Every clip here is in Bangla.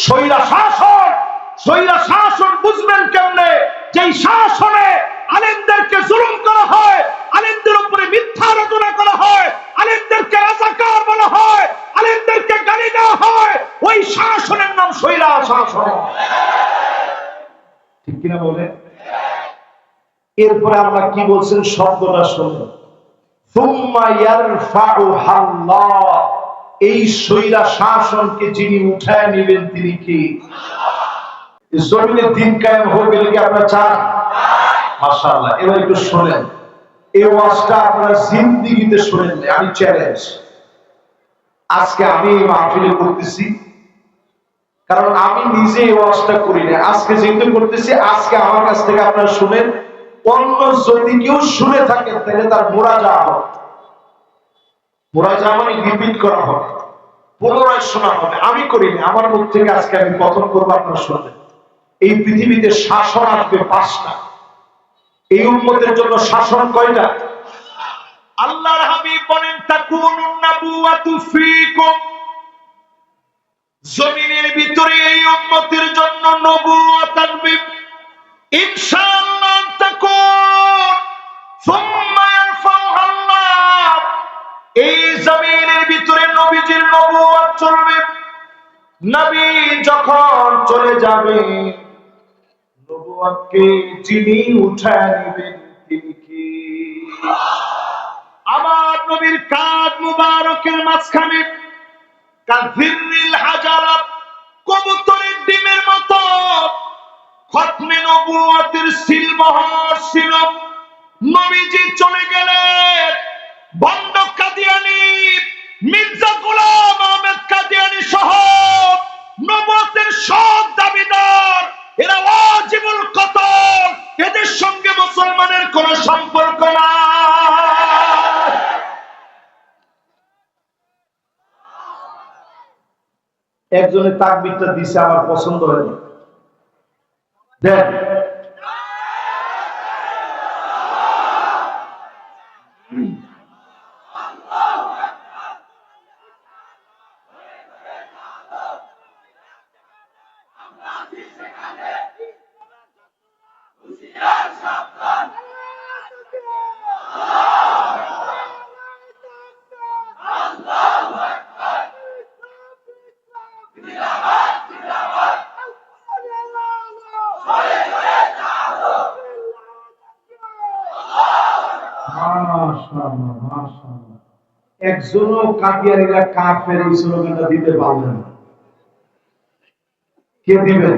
স্বৈরা শাসন বুঝবেন কেমনে? যেই শাসনে আলেমদেরকে জুলুম করা হয়, আলেমদের উপরে মিথ্যা রচনা করা হয়, আলেমদেরকে রাজাকার বলা হয়, আলেমদেরকে গালি দেওয়া হয়, ওই শাসনের নাম স্বৈরা শাসন। ঠিক কিনা বলে? এরপরে আল্লাহ কি বলছেন শব্দটা শুনুন, সুম্মা ইয়ারফাউহা আল্লাহ, এই স্বৈরা শাসনকে যিনি উঠায় নেবেন তিনি কি? জমিনে দিন কায়েম হয়ে গেলে কি আপনারা চান? মাশাআল্লাহ। এবার একটু শোনেন, এই ওয়াজটা আপনারা জিন্দেগিতে শোনেন না, আমি চ্যালেঞ্জ। আজকে আমি এই মাহফিলে করতেছি কারণ আমি নিজে এই ওয়াজটা করি না, আজকে যেহেতু করতেছি, আজকে আমার কাছ থেকে আপনারা শুনেন। অন্য যদি কেউ শুনে থাকেন তাহলে তার মুরাজা হবে, মুরাজা মানে রিপিট করা হবে, পুনরায় শোনা হবে। আমি করি না, আমার মুখ থেকে আজকে আমি কথন করবো, আপনারা শুনবেন। এই পৃথিবীতে শাসন আসবে 5টা। এই উম্মতের জন্য শাসন কয়টা? আল্লাহর হাবিব বলেন তাকুনুন নাবুওয়াতু ফীকুম, জমিনের ভিতরে এই উম্মতের জন্য নবুওয়াত আসবে ইনশাআল্লাহ। তাকুন সুম্মা ইয়ারফাউহা আল্লাহ, এই জমিনের ভিতরে নবীজির নবুওয়াত চলবে। নবী যখন চলে যাবে, নবুওয়াতকে যিনি উঠায় নেবেন তিনি কি? আমার নবীর কাঁধ মুবারকের মাঝখানে কাযিররিল হাজারা, কবুতরের ডিমের মতো খতমে নবুওয়াতের সিলমোহর ছিল। নবীজি চলে গেলেন, বন্ড কাদিয়ানী মির্জা গোলাম আহমেদ কাদিয়ানী সহ নবুওয়াতের সব দাবিদার, এরা ওয়াজিবুল কতল, এদের সঙ্গে মুসলমানের কোন সম্পর্ক নাই। একজনের তাকবীরটা দিছে, আমার পছন্দ হয়নি। দেখ একজনও কাদিয়ানীরা কাফের এই স্লোগানটা দিতে পারলেন না। কে দিবেন?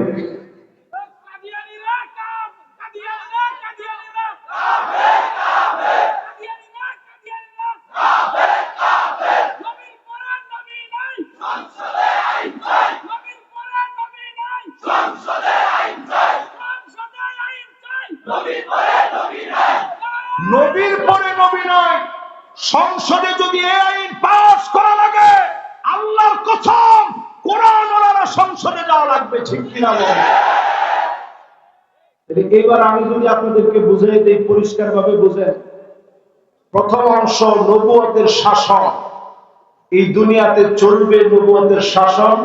নবীর পরে নবী নয়, সংসদে যদি এই আইন পাস করা লাগে, আল্লাহর কসম কোরআন ওয়ালারা সংসদে যাওয়া লাগবে। ঠিক কিনা বলেন? এবার আমি যদি আপনাদেরকে বুঝাই দেই, পরিষ্কার ভাবে বুঝেন। প্রথম অংশ নবুয়তের শাসন, এই দুনিয়াতে চলবে নবুয়তের শাসন।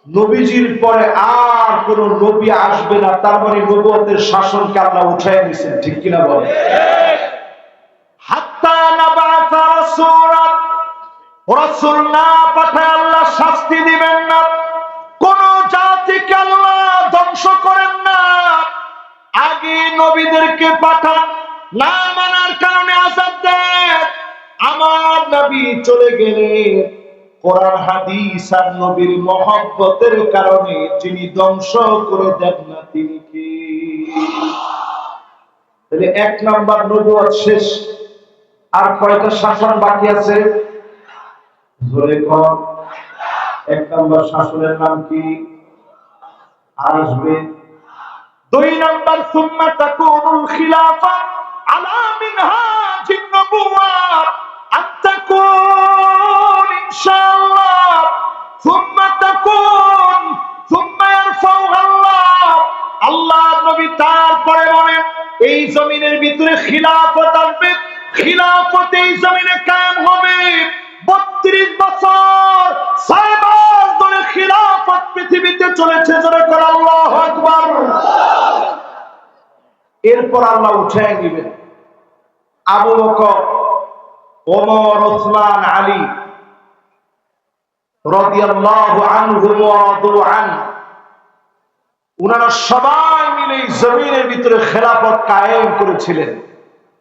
নবীজির পরে আর কোন নবী আসবে না, তার মানে নবুয়তের শাসনকে আল্লাহ উঠায় নিয়েছেন। ঠিক কিনা বলেন? হাত্তা নাবাতা রাসূলান, রাসূল না পাঠায় আল্লাহ শাস্তি দিবেন না। কোন জাতিকে আল্লাহ ধ্বংস করেন না, আগে নবীদেরকে পাঠান, না মানার কারণে আযাব দেন। আমার নবী চলে গেলেন, কোরআন হাদিস আর নবীর মহব্বতের কারণে যিনি ধ্বংস করে দেন না তিনি কি? তাহলে 1 নাম্বার নবুয়ত শেষ। আর কয়টা শাসন বাকি আছে? জোরে কোন? 1 নাম্বার শাসনের নাম কি? আসবে 2 নাম্বার সুম্মা তাকুনুল খিলাফা আলা মিনহাজিন নবুওয়াত আত্তাকুন ইনশাআল্লাহ সুম্মা তাকুন সুম্মা ইয়ারফাউহা আল্লাহ। আল্লাহ নবী তারপরে বলেন এই জমিনের ভিতরে খিলাফত আসবে, খিলাফত এই জমিনে কায়েম হবে। 32 বছর 6 মাস ধরে খিলাফত পৃথিবীতে চলেছে, জোরে করে আল্লাহু আকবার। এরপর আল্লাহ উঠায় দিবেন আবু বকর, ওমর, ওসমান, আলী রাদিয়াল্লাহু আনহুম ওয়া রাদু আন। উনারা সবাই মিলে জমিনের ভিতরে খেলাফত কায়েম করেছিলেন।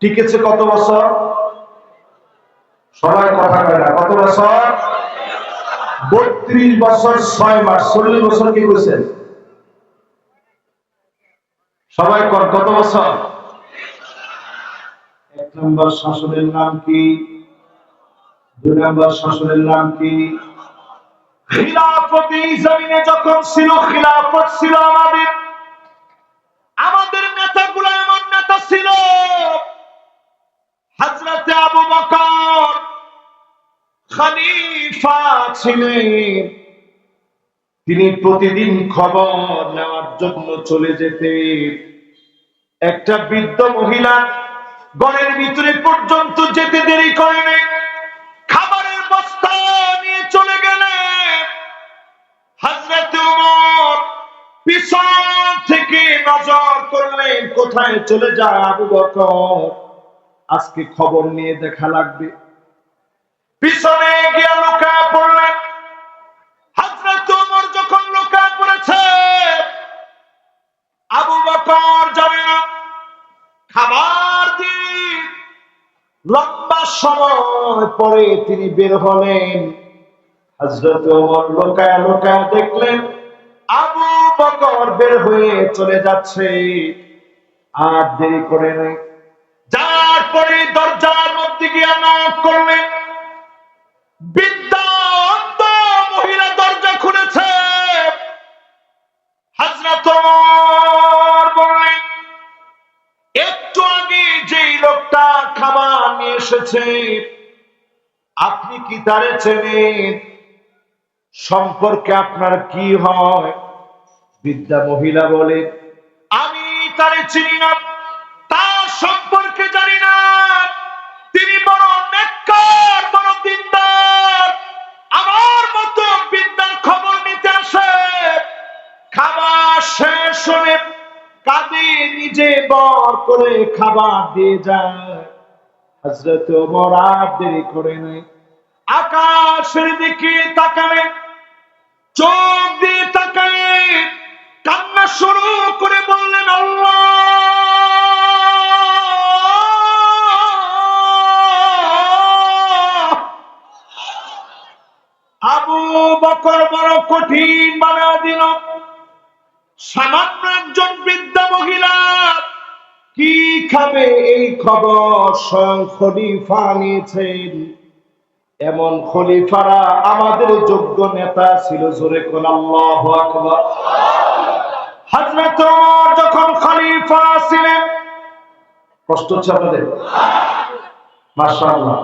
টিকেছে কত বছর? সবাই কথা কয় না, কত বছর? 32 বছর 6 মাস, 40 বছর কি করেছেন? সবাই কত বছর? এক নম্বর শাসনের নাম কি? দুই নম্বর শাসনের নাম কি? খিলাফত। এই জমিনে যখন ছিল, খিলাফত ছিল আমাদের নেতাগুলো এমন নেতা ছিল। হযরতে আবু বকর খলিফা ছিলেন। তিনি প্রতিদিন খবর নেওয়ার জন্য চলে যেতেন। একটা বৃদ্ধ মহিলা ঘরের ভিতরে পর্যন্ত যেতে দেরি করেনি, খাবারের বস্তা নিয়ে চলে গেলেন। হযরত ওমর পিছন থেকে নজর করলেন, কোথায় চলে যায় আবু বকর, আজকে খবর নিয়ে দেখা লাগবে। পিছনে গিয়ে লুকায় পড়লেন। হযরত ওমর যখন লুকায় পড়েছে, আবু বকর জানে না। খাবার দিয়ে লম্বা সময় পরে তিনি বের হলেন। হযরত ওমর লুকায় লুকায় দেখলেন আবু বকর বের হয়ে চলে যাচ্ছে। আর দেরি করে নাই, যার পরে দরজার মধ্যে গিয়ে নক করলেন। বৃদ্ধা অন্ধ মহিলা দরজা খুলেছে। হযরত ওমর বললেন, একটু আগে যেই লোকটা খাবার নিয়ে এসেছে, আপনি কি তারে চেনেন? সম্পর্কে আপনার কি হয়? বৃদ্ধা মহিলা বলে, আমি তারে চিনি না, তার সম্পর্কে জানি না। তিনি বড় নেককার, বড় দিনদার। আমার মতো বৃদ্ধার খবর নিতে আসে। খাবার শেষ হলে কাঁদে নিজে বর করে খাবার দিয়ে যায়। হযরত ওমর আর দেরি করে নাই, আকাশের দিকে তাকালেন। চোখ দিয়ে তাকালে কান্না শুরু করে বললেন, আল্লাহ, আবু বকর বড় কঠিন বানা দিল। সামান্য একজন বৃদ্ধা মহিলা কি খাবে এই খবর স্বয়ং খলিফা নিয়েছেন। এমন খলিফারা আমাদের যোগ্য নেতা ছিল, জোরে কোন আল্লাহু আকবার। হযরত ওমর যখন খলিফা ছিলেন, কষ্ট হচ্ছে আপনাদের? মাশাআল্লাহ।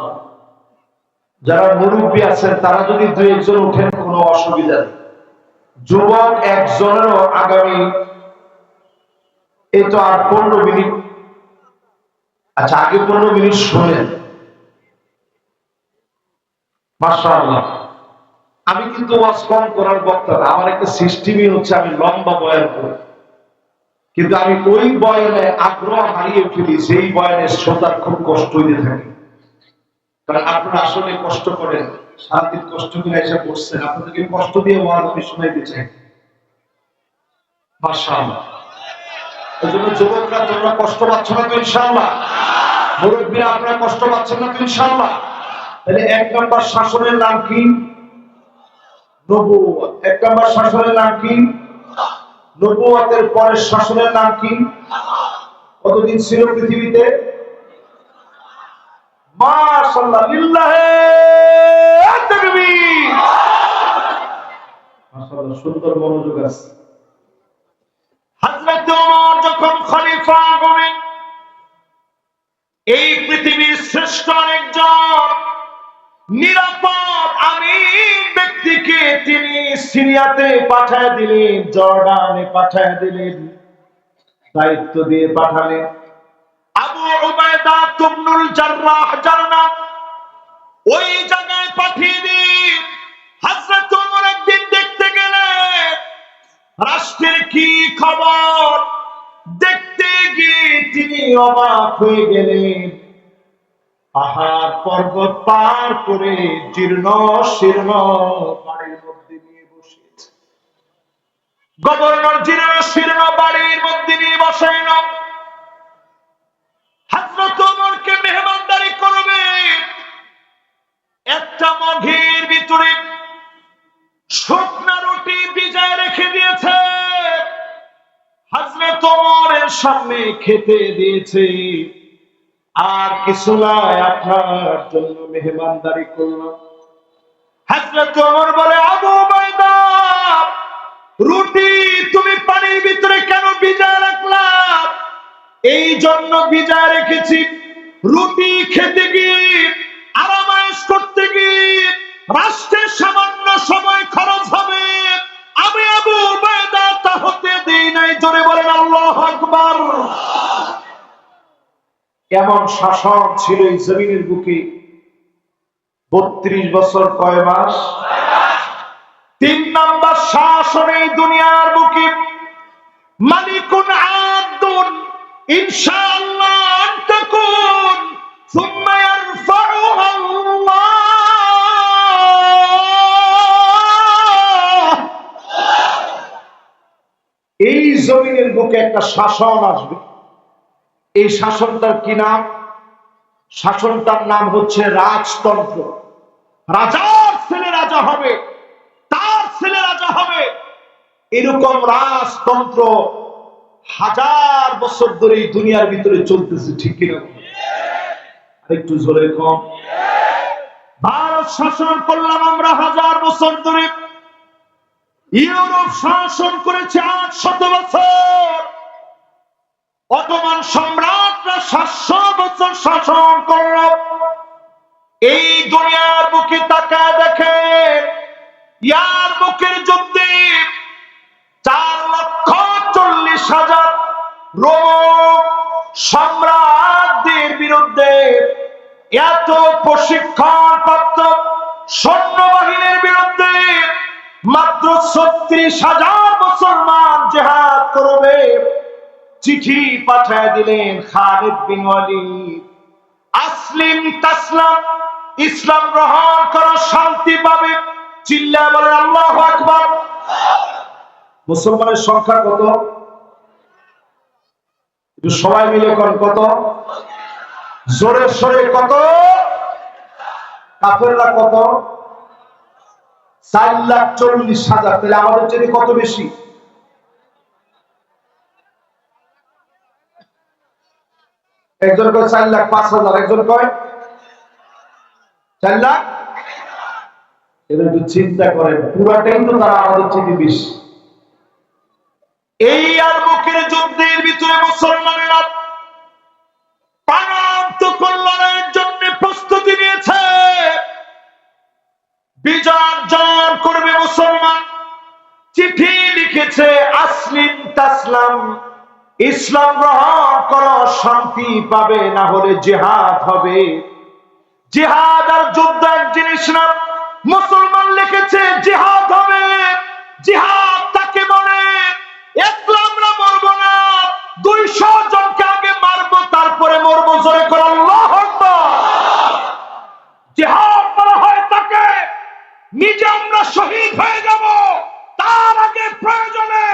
যারা মুরব্বী আছেন তারা যদি দুই একজন উঠেন কোনো অসুবিধা নেই। যুবক একজনেরও আগামী এই তো আর 15 মিনিট, আচ্ছা আগে 15 মিনিট শোনেন। মাশাআল্লাহ। আমি কিন্তু ওয়াজ কম করার বক্তা না, আমার একটা সিস্টেমই হচ্ছে আমি লম্বা বয়ান করি, কিন্তু আমি ওই বয়ানে আগ্রহ হারিয়ে ফেলি সেই বয়ানের শ্রোতার খুব কষ্ট হইতে থাকে। কারণ আপনারা আসলে কষ্ট করেন, সারাদিন কষ্ট করে এসে পড়ছেন, আপনাদেরকে কষ্ট দিয়ে ওয়াজ আমি শোনাইতে চাই। মাশাআল্লাহ। এই জন্য যুবকরা তোমরা কষ্ট পাচ্ছ না তো ইনশাআল্লাহ? মুরব্বীরা আপনারা কষ্ট পাচ্ছেন না তো ইনশাআল্লাহ? তাহলে 1 নম্বর শাসনের নাম কি? নবুয়ত। 1 নম্বর শাসনের নাম কি? নবুয়তের পরের শাসনের নাম কি? কতদিন ছিল পৃথিবীতে? মাশাআল্লাহ, লিল্লাহে তাকবীর। মাশাআল্লাহ, সুন্দর মনোযোগ আছে। হযরত ওমর যখন খলিফা হলেন, এই পৃথিবীর শ্রেষ্ঠ একজন নিরাপদ আমিন ব্যক্তিকে তিনি সিরিয়াতে পাঠায় দিলেন, জর্ডানে পাঠায় দিলেন, দায়িত্ব দিয়ে পাঠালেন। আবু উবাইদা ইবনুল জাররাহ জান্নাত ওই জায়গায় পাঠিয়ে দিন। হযরত ওমর একদিন দেখতে গেলেন রাষ্ট্রের কি খবর দেখতে গিয়ে তিনি অবাক হয়ে গেলেন। পাহাড় পর্বত পার করে জীর্ণ শীর্ণ বাড়ির মধ্যে নিয়ে বসেছে। গভর্নর জীর্ণ শীর্ণ বাড়ির মধ্যে নিয়ে বসাইল। হযরত ওমরকে মেহমানদারি করবে। একটা মগের ভিতরে শুকনা রুটি ভিজায় রেখে দিয়েছে, হযরত ওমরের সামনে খেতে দিয়েছে। আর কিছু নয়, আপনার জন্য মেহমানদারি করলাম। হযরত ওমর বলে, আবু উবাইদা, রুটি তুমি পানির ভিতরে কেন ভিজায় রাখলা? এই জন্য ভিজায় রেখেছি, রুটি খেতে গিয়ে আরামায়েশ করতে গিয়ে রাষ্ট্রের সামান্য সময় খরচ হবে, আমি আবু উবাইদা তা হতে দেই নাই। জোরে বলেন আল্লাহু আকবার। কেমন শাসন ছিল এই জমিনের বুকে? 32 বছর কয় মাস? 3 নাম্বার শাসন এই দুনিয়ার বুকে। মালিকুন আদুন ইনশাআল্লাহ আনতাকুন সুম্মা ইয়ারফাউহা আল্লাহ। এই জমিনের বুকে একটা শাসন আসবে। এই শাসনটার কি নাম? শাসনটার নাম হচ্ছে রাজতন্ত্র। রাজার ছেলে রাজা হবে, তার ছেলে রাজা হবে। এরকম রাজতন্ত্র 1000 বছর ধরে এই দুনিয়ার ভিতরে চলতেছে, ঠিক কিনা? একটু জোরে কম। ভারত শাসন করলাম আমরা 1000 বছর ধরে, ইউরোপ শাসন করেছে 800 বছর, অটোমান সম্রাটরা 700 বছর শাসন করল। এই দুনিয়ার বুকে তাকায় দেখেন, ইয়ার বুকের যুদ্ধে 4,40,000 রোম সম্রাটদের বিরুদ্ধে এত প্রশিক্ষণ প্রাপ্ত সৈন্যবাহিনীর বিরুদ্ধে মাত্র 36,000 মুসলমান জিহাদ করবে। চিঠি পাঠিয়ে দিলেন খালিদ বিন ওয়ালিদ, আসলিম তাসলাম, ইসলাম গ্রহণ করো, শান্তি পাবে। চিল্লায় বলেন আল্লাহু আকবার। মুসলমানের সংখ্যা কত? একটু সবাই মিলে কোন কত? জোরে সোরে কত? কাফেররা কত? 4,40,000। তাহলে আমাদের চেয়ে কত বেশি? একজন কয় 4,05,000, একজন কয় 4 লাখ। এবার একটু চিন্তা করেন, পুরাটাই তো তারা আমাদের চেয়ে বেশি। এই ইয়ারমুকের যুদ্ধের ভিতরে মুসলমানেরা প্রাণান্তক লড়াইয়ের জন্য প্রস্তুতি নিয়েছে। বিজয় অর্জন করবে মুসলমান। চিঠি লিখেছে, আসলিম তাসলাম, ইসলাম গ্রহণ করো, শান্তি পাবে, না হলে জিহাদ হবে। জিহাদ আর যুদ্ধ এক জিনিস না। মুসলমান লিখেছে জিহাদ হবে। জিহাদ তাকে বলে একলা আমরা মরবো না, 200 জনকে আগে মারবো, তারপরে মরবো। জোরে করে আল্লাহু আকবার। জিহাদ বলা হয় তাকে নিজে আমরা শহীদ হয়ে যাব, তার আগে প্রয়োজনে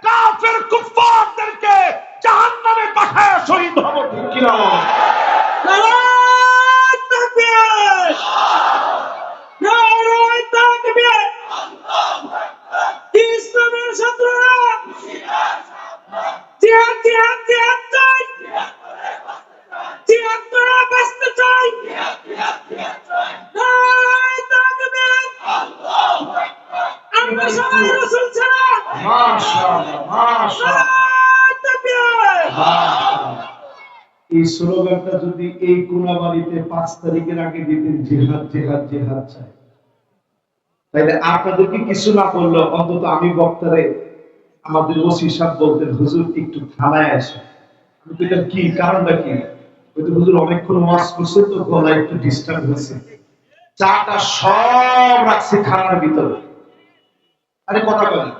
কাফের কুফফারদেরকে জাহান্নামে পাঠায় শহীদ হব, ঠিক কি না? নারায়ে তাকবীর, নারায়ে তাকবীর। ইসলামের ছাত্ররা জিহাদ জিহাদ জিহাদ চাই, জিহাদ করে বাঁচতে চাই। নারায়ে তাকবীর। আমরা সবাই রাসূল ছাড়া। মাশাআল্লাহ, মাশাআল্লাহ। এই স্লোগানটা যদি এই কোনাবাড়িতে 5 তারিখের আগে দিতেন, জিহাদ জিহাদ জিহাদ চাই, তাইলে আপনাদেরকে কিছু না বললো, অন্তত আমি বক্তারে আমাদের ওসি সাহেব বলতেন, হুজুর একটু থানায় আসে। আমি বলতাম কি কারণটা কি? ওই তো হুজুর অনেকক্ষণ ওয়াজ করছে তো গলা একটু ডিস্টার্ব হয়েছে, চাটা সব রাখছি থানার ভিতরে। আরে কথা বলেন,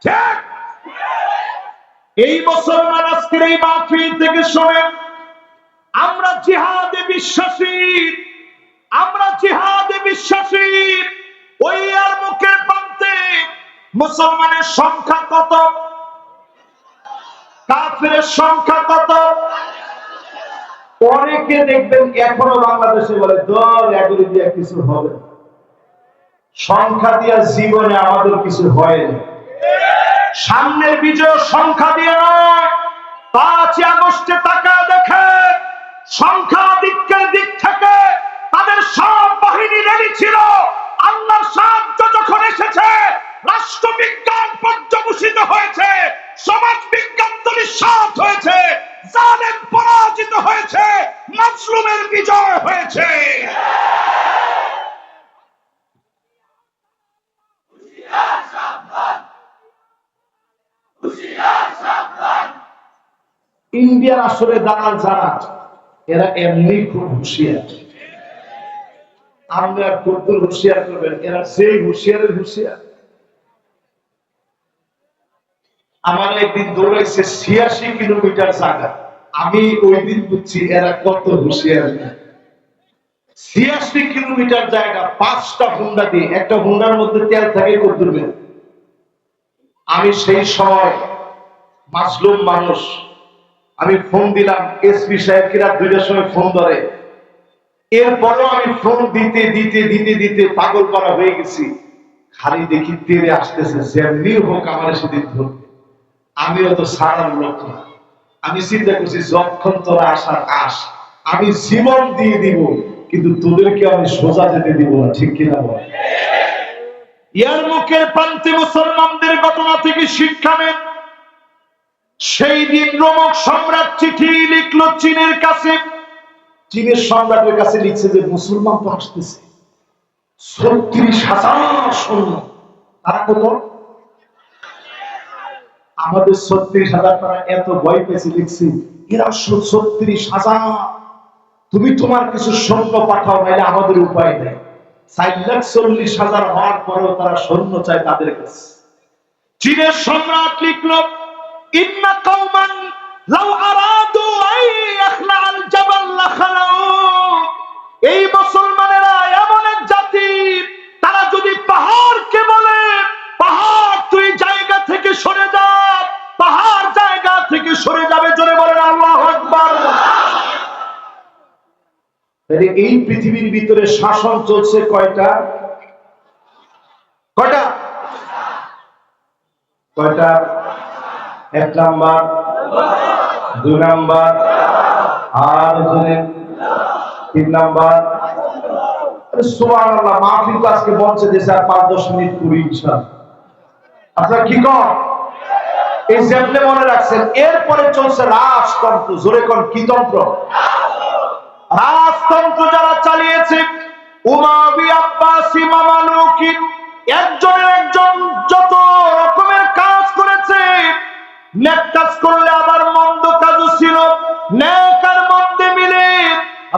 ঠিক? এই মুসলমান আজকের এই মাহফিল থেকে শোনেন, আমরা জিহাদে বিশ্বাসী, আমরা জিহাদে বিশ্বাসী। ওই আর মুখের প্রান্তে মুসলমানের সংখ্যা কত, কাফেরের সংখ্যা কত? অনেকে দেখবেন এখনো বাংলাদেশে বলে দল এগুলি দিয়ে কিছু হবে, সংখ্যা দিয়ে জীবনে আমাদের কিছু হয়নি। সামনের বিজয় সংখ্যা দিয়ে নয়, 5 আগস্টে তাকা দেখে সংখ্যাধিক্যের দিক থেকে তাদের সব বাহিনী রেডি ছিল। আল্লাহর সাহায্য যখন এসেছে, রাষ্ট্রবিজ্ঞান পর্যবসিত হয়েছে, সমাজ বিজ্ঞান নিঃশ্বাস হয়েছে, জালেম পরাজিত হয়েছে, মাজলুমের বিজয় হয়েছে। ইন্ডিয়ার আসলে দালাল যারা, এরা এমনি খুব হুঁশিয়ার। আমরা কত হুঁশিয়ার করবেন, এরা সেই হুঁশিয়ারের হুঁশিয়ার। আমার একদিন দৌড়াইছে 86 কিলোমিটার জায়গা, আমি ওই দিন বুঝছি এরা কত হুঁশিয়ার। 86 কিলোমিটার জায়গা 5টা হুন্ডা দিয়ে, একটা হুন্ডার মধ্যে তেল থাকে কত দূর। আমি সেই সময় মাজলুম মানুষ, আমি ফোন দিলাম, এসপি সাহেবকে রাত 2টার সময় ফোন ধরে। এরপরেও আমি ফোন দিতে দিতে দিতে দিতে পাগল করা হয়ে গেছি। খালি দেখি তেরে আসতেছে, যেমনি হোক আমার সেদিন ধরবে। আমিও তো সারার লোক না, আমি চিন্তা করছি যখন তোরা আসার আস, আমি জীবন দিয়ে দিব, কিন্তু তোদেরকে আমি সোজা যেতে দিব না। ঠিক কিনা বল? ইয়ার মুখের প্রান্তে মুসলমানদের ঘটনা থেকে শিক্ষা নেন। সেই দিন রোমক সম্রাট চিঠি লিখলো চীনের কাছে। চীনের সম্রাটের কাছে লিখছে যে মুসলমান তো আসতেছে, 36,000 সৈন্য। তারা কত? আমাদের 36,000। তারা এত ভয় পেয়েছে, লিখছে এরা 36,000। তুমি তোমার কিছু সৈন্য পাঠাও, নাইলে আমাদের উপায় নেই। 4,40,000 হওয়ার পরেও তারা সৈন্য চায় তাদের কাছে। চীনের সম্রাট লিখলো, ইন্না কওমান লাউ আরাদু আন ইয়াখলাল জাবাল লাখালাউ। এই মুসলমানেরা এমন এক জাতি, তারা যদি পাহাড়কে বলে পাহাড় তুই জায়গা থেকে সরে যা, পাহাড় জায়গা থেকে সরে যাবে। জোরে বলেন আল্লাহু আকবার। তাহলে এই পৃথিবীর ভিতরে শাসন চলছে কয়টা? কয়টা? কয়টা? 1 নাম্বার, 2 নাম্বার, আর 3 নাম্বার। সুবহানাল্লাহ। মাহফিল তো আজকে বলছে যে স্যার 5-10 মিনিট করি ইনশাআল্লাহ। আপনারা কি কর? এই যেমনে মনে রাখছেন। এরপরে চলছে রাজতন্ত্র। জোরে কোন কি তন্ত্র? রাজতন্ত্র যারা চালিয়েছে, উমাবি, আব্বাসি, মামালুকি, একজনের একজন যত রকমের কাজ করেছে। নেক কাজ করলে আবার মন্দ কাজও ছিল, নেক আর মন্দে মিলে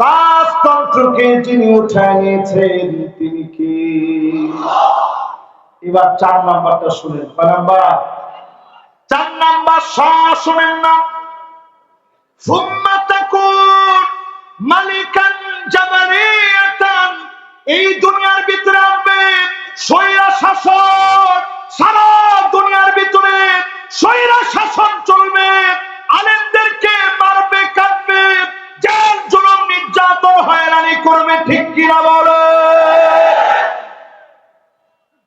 রাজতন্ত্রকে যিনি উঠায় নিয়েছেন তিনি কি? এবার 4 নাম্বারটা শুনেন। কয় নাম্বার? 4 নাম্বার। শুনেন না। সুম্মা তাকুন মালিকান জাবারিয়াতান। এই দুনিয়ার ভিতরে আসবে স্বৈরা শাসন। সারা দুনিয়ার ভিতরে স্বৈরা শাসন চলবে। আলেমদেরকে মারবে, কাটবে, জেল জুলুম নির্যাতন হয়রানি করবে। ঠিক কিনা বলে?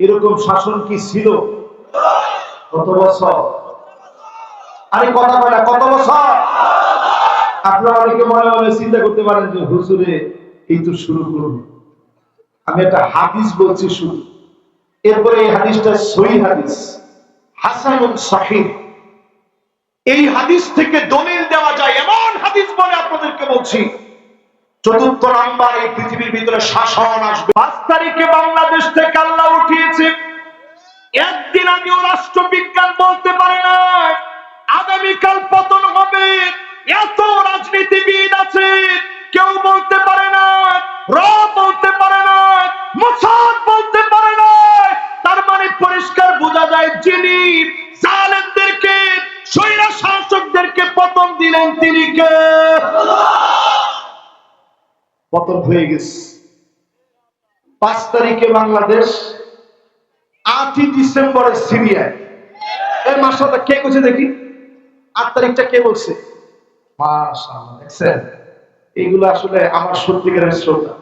এরকম শাসন কি ছিল? কত বছর? আরে কথা বলে কত বছর? আপনারা অনেকে মনে মনে চিন্তা করতে পারেন যে হুজুরে এই তো শুরু করুন। আমি একটা হাদিস বলছি শুরু, এরপরে এই হাদিসটা সহিহ হাদিস, হাসানুন সহিহ। এই হাদিস থেকে দলিল দেওয়া যায় এমন হাদিস বলে আপনাদেরকে বলছি। 4 নাম্বার, এই পৃথিবীর ভিতরে শাসন আসবে। 5 তারিখে বাংলাদেশ থেকে আল্লাহ উঠিয়েছে। একদিন আগেও রাষ্ট্রবিজ্ঞান বলতে পারে না আগামীকাল পতন হবে। এত রাজনীতিবিদ আছে, কেউ বলতে পারে না, র বলতে পারে না, মোসাদ বলতে পারে না। তার মানে পরিষ্কার বোঝা যায় যিনি স্বৈরা শাসকদেরকে পতন দিলেন তিনি কে? পতন হয়ে গেছে। 5 তারিখে বাংলাদেশ, 8ই ডিসেম্বরে সিরিয়ায়। এই মাসটা কে কইছে দেখি? 8 তারিখটা কে বলছে? মাশাআল্লাহ, দেখছেন? এইগুলো আসলে আমার সত্যিকারের শ্রদ্ধা।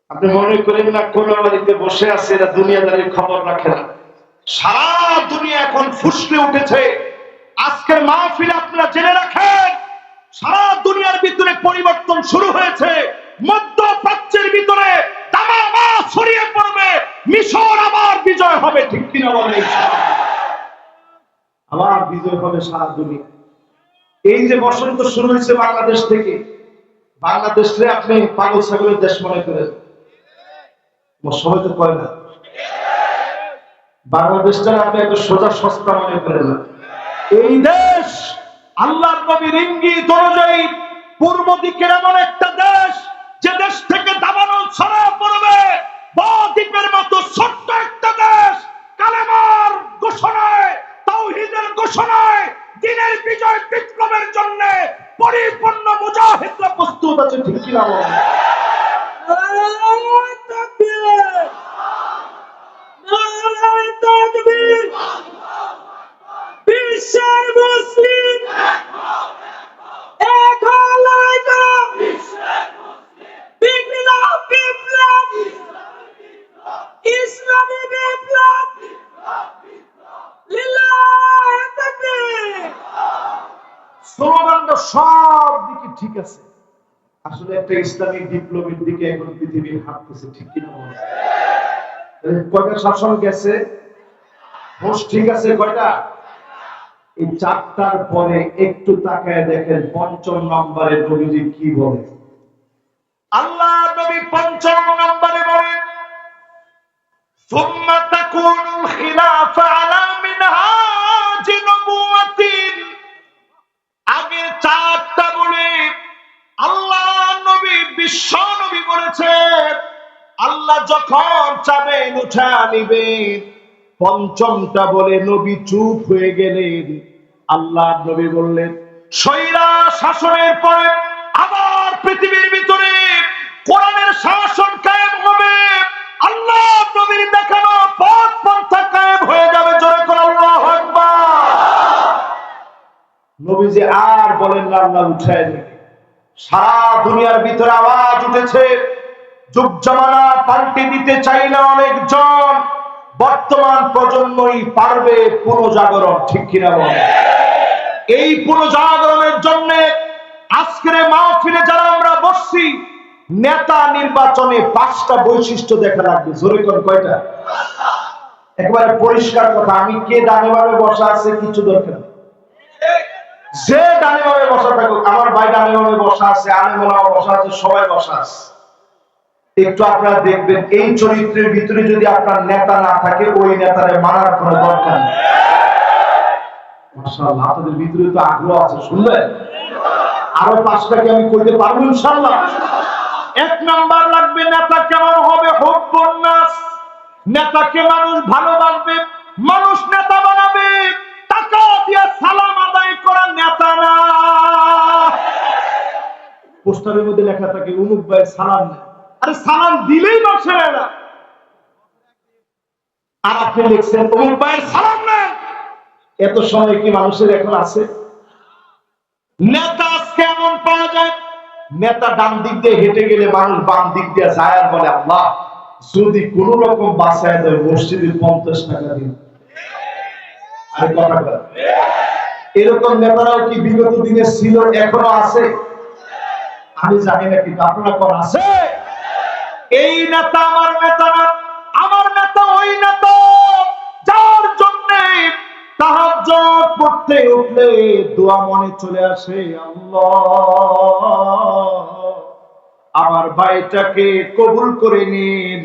আপনি মনে করেন না কোন বাড়িতে বসে আছে এরা দুনিয়াদারির খবর রাখে না। সারা দুনিয়া এখন ফুসলে উঠেছে। আজকের মাহফিলে আপনারা জেনে রাখেন, সারা দুনিয়ার ভিতরে পরিবর্তন শুরু হয়েছে। মধ্যপ্রাচ্যের ভিতরে দামামা ছড়িয়ে পড়বে, মিশর আবার বিজয় হবে। ঠিক কিনা বলেন? আবার বিজয় হবে সারা দুনিয়া। এই যে বসন্ত শুরু হয়েছে বাংলাদেশ থেকে, বাংলাদেশে আপনি পাগল ছাগলের দেশ মনে করেন, সবাই তো কয় না। বাংলাদেশটা আপনি একটু সোজা সস্তা মনে করেন না। এই দেশ আল্লাহর নবীর ইঙ্গিত অনুযায়ী পূর্ব দিকের এমন একটা দেশ, যে দেশ থেকে দাবানল ছড়া পড়বে। বদ্বীপের মতো ছোট্ট একটা দেশ, কালেমার ঘোষণায়, তাওহীদের ঘোষণায়, দ্বীনের বিজয় বিপ্লবের জন্য পরিপূর্ণ মুজাহিদরা প্রস্তুত আছে। ঠিক কি না বলেন? বিশ্বের মুসলিম এক হলায় গো, বিপ্লব বিপ্লব, ইসলামী বিপ্লব, লিল্লাহি তাকবীর। স্লোগানটা সব দিকে ঠিক আছে, আসলে একটা ইসলামী বিপ্লবের দিকে এখন পৃথিবী হাঁটতেছে। ঠিক কিনা বলেন? কয়টা শাসন গেছে, হোস ঠিক আছে কয়টা? এই 4টার পরে একটু তাকায় দেখেন 5ম নম্বরে নবীজি কি বলে। আল্লাহ নবী 5ম নম্বরে বলেন, সুম্মা তাকুনুল খিলাফা আলা মিনহাজি নবুওয়াতিন। আগে 4টা বলে আল্লাহ নবী, বিশ্ব নবী বলেছেন, আল্লাহ যখন চাবেন উঠা নিবেন। 5মটা বলে নবী চুপ হয়ে গেলেন। আল্লাহ নবী বললেন, স্বৈরা শাসনের পরে আবার পৃথিবীর ভিতরে কোরআনের শাসন কায়েম হবে। আল্লাহ নবীর দেখানো পথ পন্থা কায়েম হয়ে যাবে। জোরে করে আল্লাহু আকবার। নবীজি আর বলেন না, আল্লাহ উঠায় দেবে। সারা দুনিয়ার ভিতরে আওয়াজ উঠেছে, যুগ জামানা পাল্টে দিতে চাই না অনেকজন, বর্তমান প্রজন্মই পারবে পুনর্জাগরণ। ঠিক কিনা বলেন? এই পুনর্জাগরণের জন্য আজকের মাহফিলে যারা আমরা বসছি, নেতা নির্বাচনে 5টা বৈশিষ্ট্য দেখা লাগবে। জোরে কোন কয়টা? একবারে পরিষ্কার কথা, আমি কে ডানে বামে বসা আছে কিছু দরকার নেই। যে ডানে বামে বসা থাকুক, আমার ভাই ডানে বামে বসা আছে, আলেমোলামা বসা আছে, সবাই বসা আছে। একটু আপনারা দেখবেন, এই চরিত্রের ভিতরে যদি আপনার নেতা না থাকে, ওই নেতারে মানার কোনো দরকার নেই। মাশাআল্লাহ, আপনাদের ভিতরে তো আগ্রহ আছে, শুনলেন? আরো 5টাকে আমি কইতে পারবো ইনশাআল্লাহ। 1 নাম্বার লাগবে, নেতা কেমন হবে? হুব্বুন নাস। নেতাকে মানুষ ভালোবাসবে, মানুষ নেতা বানাবে। টাকা দিয়ে সালাম আদায় করা নেতা না। পোস্টারের মধ্যে লেখা থাকে অমুক ভাই সালাম নেই। আরে সালাম দিলেই বসে না, আর আপনি লিখছেন অমুক ভাইয়ের সালাম নেন। এত সময় কি মানুষের এখন আছে? নেতা কেমন পাওয়া যায়? নেতা ডান দিক দিয়ে হেঁটে গেলে মানুষ বাম দিক দিয়ে যায় আর বলে, আল্লাহ যদি কোন রকম বাঁচায় দেয়, মসজিদে 50 টাকা দিন। আরে কথা বল, এরকম নেতারাও কি বিগত দিনে ছিল, এখনো আছে? আমি জানি না, কিন্তু আপনারা কোন আছে? এই নেতা আমার নেতা না, আমার নেতা ওই নেতা যার জন্য তাহাজ্জুদ পড়তে উঠলে দোয়া মনে চলে আসে, আল্লাহ আমার ভাইটাকে কবুল করে নিন।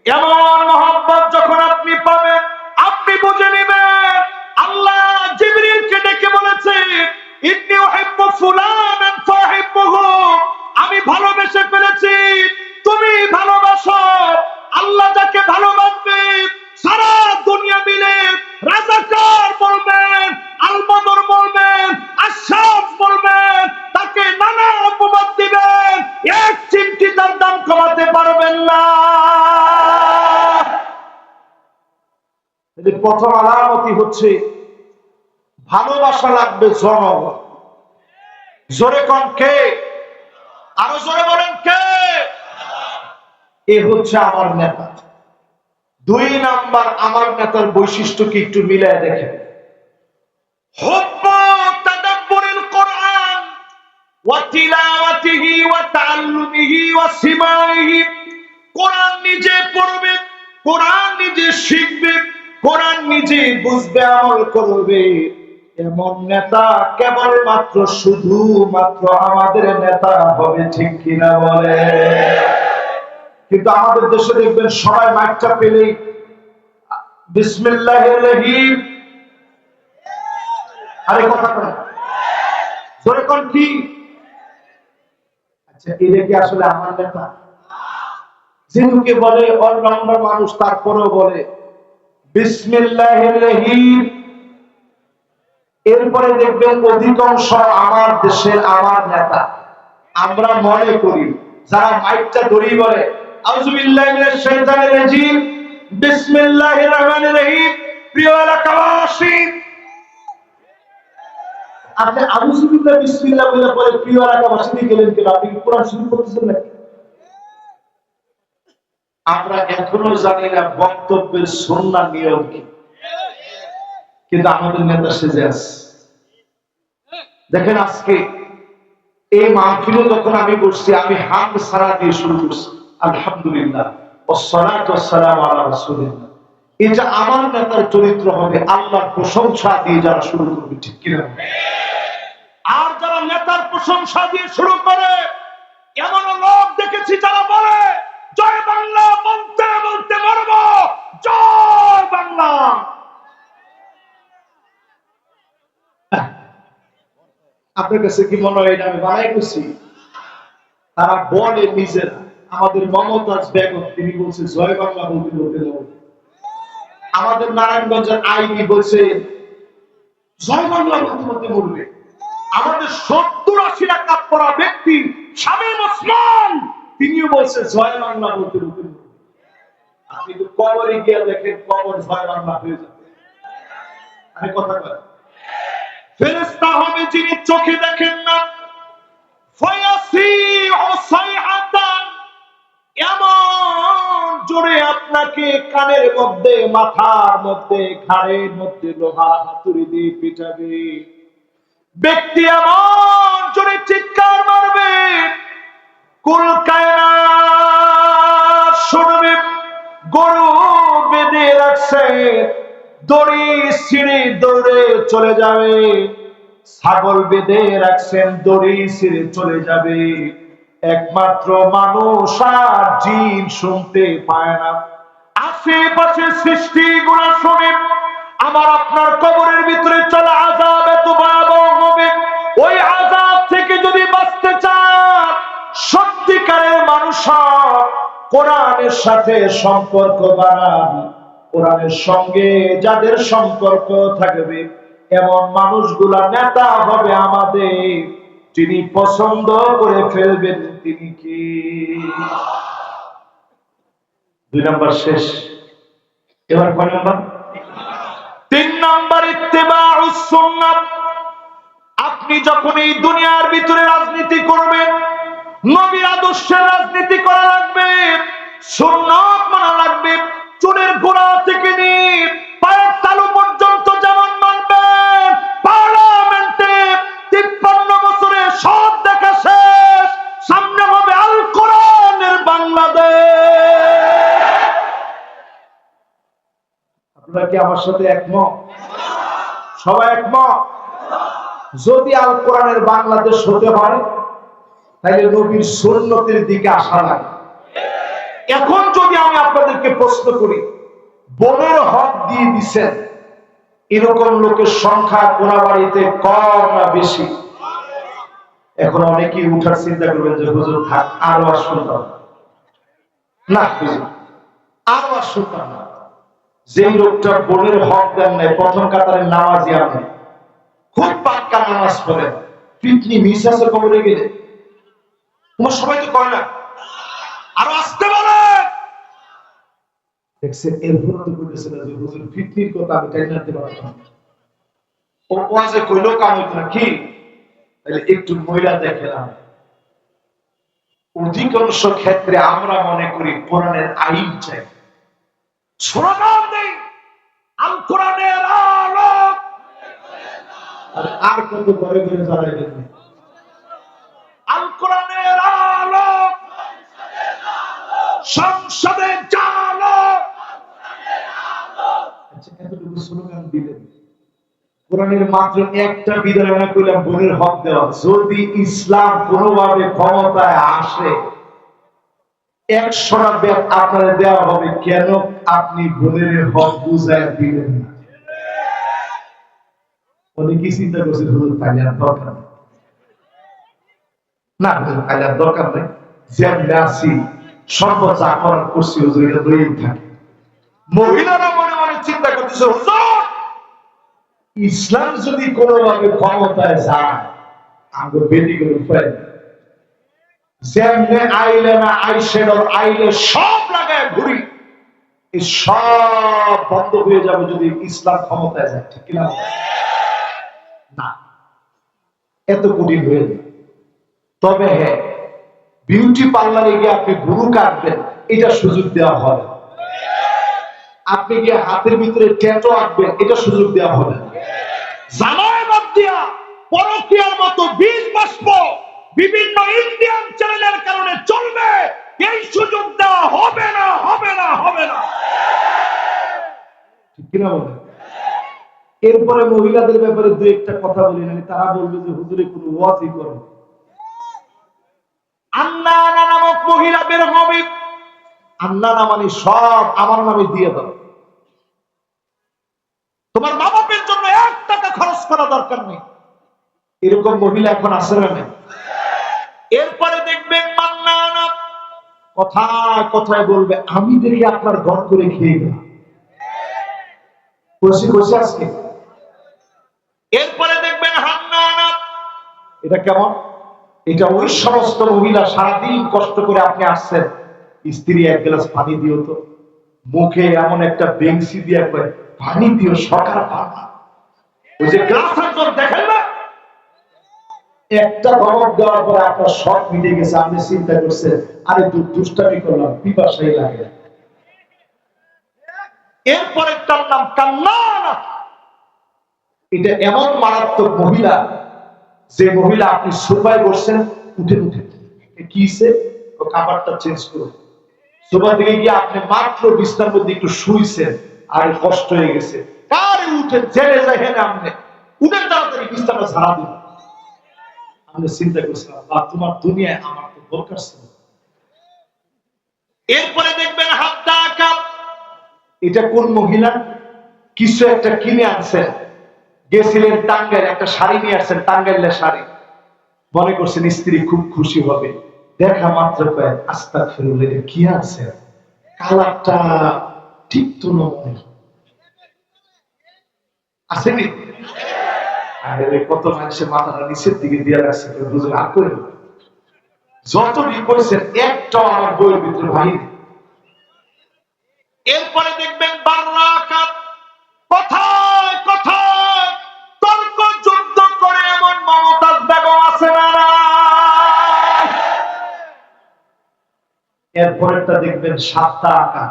এমন মহব্বত যখন আপনি পাবেন, আপনি বুঝে নেবেন আল্লাহ জিবরিলকে ডেকে বলেছে, ইন্নী উহিব্বু ফুলানান ফাহিব্বুহু, আমি ভালোবেসে ফেলেছি, তুমি ভালোবাসো। আল্লাহ যাকে ভালোবাসবে সারা দুনিয়া মিলে রাজাকার বলবেন, আল বদর প্রথম আলামতি হচ্ছে ভালোবাসা লাগবে জনগণ। জোরে কোন কে? আরো জোরে বলেন কে? এ হচ্ছে আমার নেতা। 2 নাম্বার আমার নেতার বৈশিষ্ট্য কি একটু মিলায় দেখেন। হুব্বু তাদাব্বুরিল কোরআন ওয়া তিলাওয়াতিহি ওয়া তাআল্লুমিহি ওয়া সিমাইহি। কোরআন নিজে পড়বে, কোরআন নিজে শিখবে, কোরআন নিজে বুঝবে, আমল করবে। এমন নেতা কেবলমাত্র শুধুমাত্র আমাদের নেতা হবে, ঠিক কিনা বলে? কিন্তু আমাদের দেশে দেখবেন সবাই মাইকটা পেলেই বিসমিল্লাহির রহিম, আরে কথা বলেন জোরে কোন কি? আচ্ছা, এটা কি আসলে আমার নেতা? যেহেতু বলে অলরাউন্ডার মানুষ, তারপরেও বলে বিসমিল্লাহির রহিম। এরপরে দেখবেন অধিকাংশ আমার দেশের আমার নেতা, আমরা মনে করি যারা মাইকটা ধরি বলে আউযুবিল্লাহি মিনাশ শাইতানির রাজিম, বিসমিল্লাহির রহমানির রহিম। প্রিয় এলাকাবাসী, আপনি আউযুবিল্লাহি বিসমিল্লাহ বলে পরে প্রিয় এলাকাবাসী গেলেন কেন? আপনি কি কোরআন শুরু করতেছেন নাকি? আমরা এখনো জানি না বক্তব্যের সুন্নাহ নিয়ম কি, কিন্তু আমাদের নেতা সেজে আছে। দেখেন আজকে এই মাহফিলে যখন আমি বসছি, আমি হামদ সারা দিয়ে শুরু করছি, আলহামদুলিল্লাহ ওয়াসসালাতু ওয়াসসালামু আলা রাসূলিল্লাহ। এটা আমার নেতার চরিত্র হবে, আল্লাহর প্রশংসা দিয়ে যারা শুরু করবে, ঠিক কিনা? আর যারা নেতার প্রশংসা দিয়ে শুরু করে, এমন লোক দেখেছি যারা বলে জয় বাংলা বলতে বলতে মরব, জয় বাংলা। আপনার কাছে কি মনে হয় এটা আমি বানাই করছি? তারা বলে নিজেরা। আমাদের মমতাজ বেগম তিনি বলছে জয় বাংলা বলতে বলতে মরব। আমাদের নারায়ণগঞ্জের আইনি বলছে জয় বাংলা বলতে বলতে মরবে। আমাদের 70-80 রাকাত পড়া ব্যক্তি শামীম ওসমান তিনিও বলছে জয় বাংলা বলতে বলতে মরবে। আপনি তো কবরে গিয়ে দেখেন কবর জয় বাংলা হয়ে যাবে। আমি কথা বলি, ফেরেশতা হবে যিনি চোখে দেখেন না, ফায়াসিহু সাইহাতান, এমন জোরে আপনাকে কানের মধ্যে, মাথার মধ্যে, ঘাড়ের মধ্যে লোহার হাতুড়ি দিয়ে পিটাবে। ব্যক্তি এমন জোরে চিৎকার মারবে, কুল কায়নাত শুনবে। গরু বেঁধে রাখছে, দড়ি ছিঁড়ে দৌড়ে চলে যাবে। ছাগল বেঁধে রাখছেন, দড়ি ছিঁড়ে চলে যাবে। একমাত্র মানুষ আর জিন শুনতে পায় না। আশেপাশে সৃষ্টিগুলো শুনে। আমার আপনার কবরের ভিতরে চলা আযাব এত ভয়াবহ হবে, ওই আযাব থেকে যদি বাঁচতে চান, সত্যিকারের মানুষ কোরআনের সাথে সম্পর্ক বানান। কোরআনের সঙ্গে যাদের সম্পর্ক থাকবে, এমন মানুষগুলা নেতা হবে আমাদের। যিনি পছন্দ করে ফেলবেন তিনি কি? 2 নাম্বার শেষ। এবার কয় নাম্বার? 3 নাম্বার ইত্তিবাউস সুন্নাহ। আপনি যখন এই দুনিয়ার ভিতরে রাজনীতি করবেন, নবীর আদর্শের রাজনীতি করা লাগবে, সুন্নাত মানা লাগবে। চুলের গোড়া থেকে নিয়ে পায়ের তালু পর্যন্ত যেমন মানবেন। পার্লামেন্টে 53 বছরে সব দেখা শেষ, সামনে হবে আল কোরআনের বাংলাদেশ। আপনারা কি আমার সাথে একমত? সবাই একমত? যদি আল কোরআনের বাংলাদেশ হতে হয়, তাহলে নবীর সুন্নতের দিকে আসা লাগে। এখন যদি আমি আপনাদেরকে প্রশ্ন করি, বোনের হক দিয়ে দিচ্ছেন, এরকম লোকের সংখ্যা কোনাবাড়িতে কম না বেশি? এখন অনেকেই উঠার চিন্তা করবেন যে হুজুর থাক, আরো আর শুনতাম না, হুজুর আরো আর শুনতাম না। যে লোকটা বোনের হক দেন নাই, প্রথম কাতারের নামাজি আমি, খুব পাক্কা নামাজ পড়েন, পিকনি মিস আছে কবরে গেলে, তোমার সবাই তো কয় না, আরো আসতে বলেন। দেখছেন এরপর তো কইতেছে না যে হুজুর ফিতনির কথা আমি টাইনা দিতে পারতাম না। ও ওয়াজে কইলো কাম হইতো না কি, তাহলে একটু মহিলা দেখলাম। অধিকাংশ ক্ষেত্রে আমরা মনে করি কোরআনের আইন চাই, স্লোগান দেই আল কোরআনের আলো, আর কত ঘরে ঘরে দাঁড়াই দেন আল কোরআনের আলো সংসদে জালো। আচ্ছা এতটুকু স্লোগান দিলেন, কোরআনের মাত্র একটা বিধান না কইলাম বোনের হক দেওয়া। যদি ইসলাম কোনোভাবে ক্ষমতায় আসে 100টা ব্যাগ আপনার দেওয়া হবে, কেন আপনি বোনের হক বুঝায় দিলেন না? অনেকে চিন্তা করছে হুজুর তাইলে আর দরকার নেই, না হুজুর তাইলে আর দরকার নেই, যেমন আছি সর্বোচ্চ আকরণ করছি হুজুর এটা দইই থাকে। মহিলারা মনে মনে চিন্তা করতেছে হুজুর ইসলাম যদি কোনোভাবে ক্ষমতায় যায় আমাকে বেটি করে উপায় যেমনে আইলে না আইশ্যাডো আইলে সব লাগায় ঘুরি, এই সব বন্ধ হয়ে যাবে যদি ইসলাম ক্ষমতায় যায়, ঠিক কিনা? না, এত কঠিন হয়ে যায়। তবে হ্যাঁ, বিউটি পার্লারে গিয়ে আপনি ভুরু কাটবেন, এটা সুযোগ দেওয়া হবে। আপনি গিয়ে হাতের ভিতরে ট্যাটু আঁকবেন, এটা সুযোগ দেওয়া হবে। জামায় বাদ দিয়া পরকীয়ার মতো বীজ বাষ্প বিভিন্ন ইন্ডিয়ান চ্যানেলের কারণে চলবে, এই সুযোগ দেওয়া হবে না, হবে না, হবে না, ঠিক কিনা বলেন? এরপরে মহিলাদের ব্যাপারে দু একটা কথা বলি, না তারা বলবে যে হুজুরে কোনো ওয়াজই করে। আন্নানা নামক মহিলা বের হবে, আন্নানা মানে সব আমার নামে দিয়ে দাও, তোমার মা বাপের জন্য 1 টাকা খরচ করা দরকার নেই, এরকম মহিলা এখন আছে না? এরপরে দেখবেন মান্নানা কথায় কথায় বলবে আমি দেখি আপনার ঘর করে খেয়ে গেলাম, খুশি খুশি আজকে। এরপরে দেখবেন হান্নানা, এটা কেমন? এটা ওই সমস্ত মহিলা সারাদিন কষ্ট করে আপনি আসছেন, স্ত্রী 1 গ্লাস পানি দিও তো, মুখে এমন একটা বেংসি দিয়ে পানি দিও, সকাল পানা ওই যে গ্লাসের জল দেখেন না, একটা ধমক দেওয়ার পরে আপনার শখ মিটে গেছে, আপনি চিন্তা করছেন আরে দুষ্টামি করলাম, পিপাসাই লাগে। এরপরে তার নাম কান্নানা, এটা এমন মারাত্মক মহিলা যে মহিলা আপনি সোফায় বসছেন, উঠে উঠে কিসে খাবারটা চেঞ্জ করুন, সোফা থেকে গিয়ে আপনি মাত্র বিছানার মধ্যে একটু শুইছেন আর কষ্ট হয়ে গেছে, কারে উঠে জেলে যায় হেনে আপনি উঠে তাড়াতাড়ি বিছানা ছাড়া দিন। আমি চিন্তা করছিলাম তোমার দুনিয়ায় আমার তো দরকার ছিল। এরপরে দেখবেন হাতটা কাপ, এটা কোন মহিলা কিছু একটা কিনে আনছেন, গেছিলেন টাঙ্গাইল, একটা শাড়ি নিয়ে আসছেন, টাঙ্গাইলের শাড়ি, মনে করছেন স্ত্রী খুব খুশি হবে, দেখা মাত্র পায় আস্তাগফিরুল্লাহ কি আছে, কালারটা ঠিক তো নয়, আসেনি? আরে কত মানুষের মাথাটা নিচের দিকে দিয়ে রাখছে, হুজুর আর করেন যত করেছেন একটাও আমার বইয়ের ভিতরে ভাই। এরপরে দেখবেন বাররাকাত, কথায় কথায় তর্ক যুদ্ধ করে এমন মমতাজ বেগম আছে না? এরপরেরটা দেখবেন 7টা আঁকা,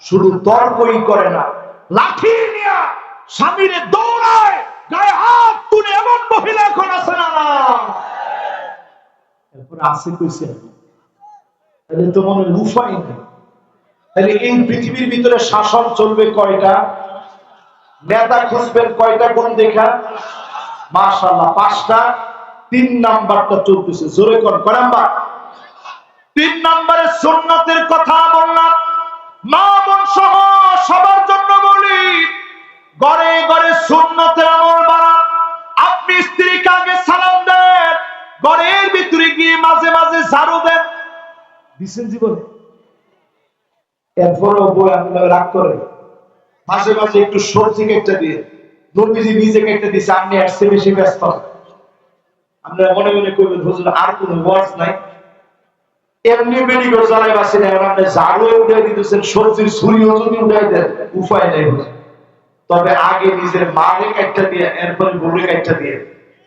শুধু তর্কই করে না, লাঠি নিয়ে স্বামীরে দৌড়ায়, গায়ে হাত তুলে এমন মহিলা এখন আছে না? এরপরে আছে কইছে, তাহলে তো মনে উপায় নেই। তাহলে এই পৃথিবীর ভিতরে শাসন চলবে কয়টা, নেতা খুঁজবেন কয়টা, কোন দেখা? মাশাআল্লাহ 5টা। 3 নাম্বারটা চলতেছে, জোরে কর, কয় নাম্বার? 3 নম্বরে সুন্নতের কথা বললাম, মা বোন সহ সবার জন্য বলি, ঘরে ঘরে সুন্নতের আমল বাড়ান। আপনি স্ত্রীকে আগে সালাম দেন, ঘরের ভিতরে গিয়ে মাঝে মাঝে ঝাড়ু দেন, দিচ্ছেন জীবনে? এরপরও বই আপনারা রাগ করে, মাঝে মাঝে একটু সবজি কেটে দিয়ে, নবীজি নিজে কেটে দিচ্ছে, আপনি আসছে বেশি ব্যস্ত, আপনারা মনে মনে করবেন হুজুর আর কোনো ওয়াজ নাই, এমনি মেডিকেল জ্বালাই বাসি না, আপনি ঝাড়ু উঠে দিতেছেন, সবজির ছুরিও যদি উঠাই দেন উপায় নেই। তবে আগে নিজের মাকে কাটটা দিয়ে, এরপরে গরুকে কাটটা দিয়ে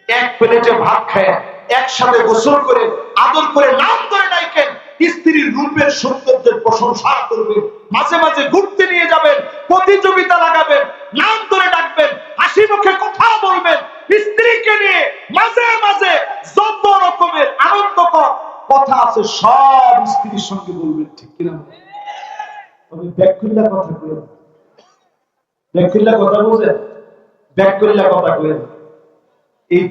এক প্লেটে ভাত খায়, একসাথে গোসল করে আদর করে নাম ধরে ডাইকেন, স্ত্রীর রূপের সৌন্দর্যের প্রশংসা করবেন, মাঝে মাঝে ঘুরতে নিয়ে যাবেন, প্রতিযোগিতা লাগাবেন, নাম ধরে ডাকবেন, হাসি মুখে কথা বলবেন, স্ত্রীকে নিয়ে মাঝে মাঝে যত রকমের আনন্দকর কথা আছে সব স্ত্রীর সঙ্গে বলবেন, ঠিক কিনা? তবে ব্যাকুল্লা কথা কইেন, ব্যাকুল্লা কথা বুঝেন, ব্যাকুল্লা কথা কইেন। এই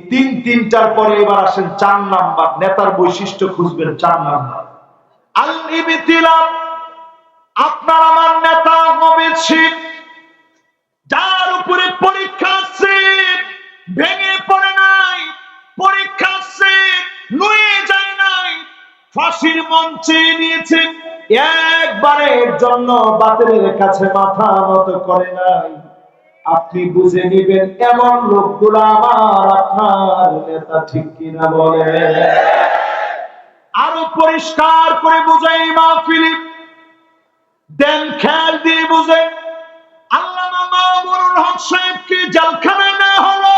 তিনটার পরে এবার আসেন 4 নাম্বার, নেতার বৈশিষ্ট্য খুঁজবেন। 4 নাম্বার আল ইবতিলাম, আপনার আমার নেতা হবে শিব, যার উপরে পরীক্ষা আছে, ভেঙে পড়ে নাই, পরীক্ষা আছে, নুয়ে যায় নাই, ফাঁসির মঞ্চে নিয়েছে, একবারের জন্য বাতিলের কাছে মাথা নত করে নাই। আপনি বুঝে নিবেন এমন লোকগুলো আমার আপনার নেতা, ঠিক কিনা বলে? আরো পরিষ্কার করে বুঝাই মাহফিল দেন, খেয়াল দিয়ে বুঝেন। আল্লামা মামুনুল হক সাহেবকে জেলখানায় নেওয়া হলো,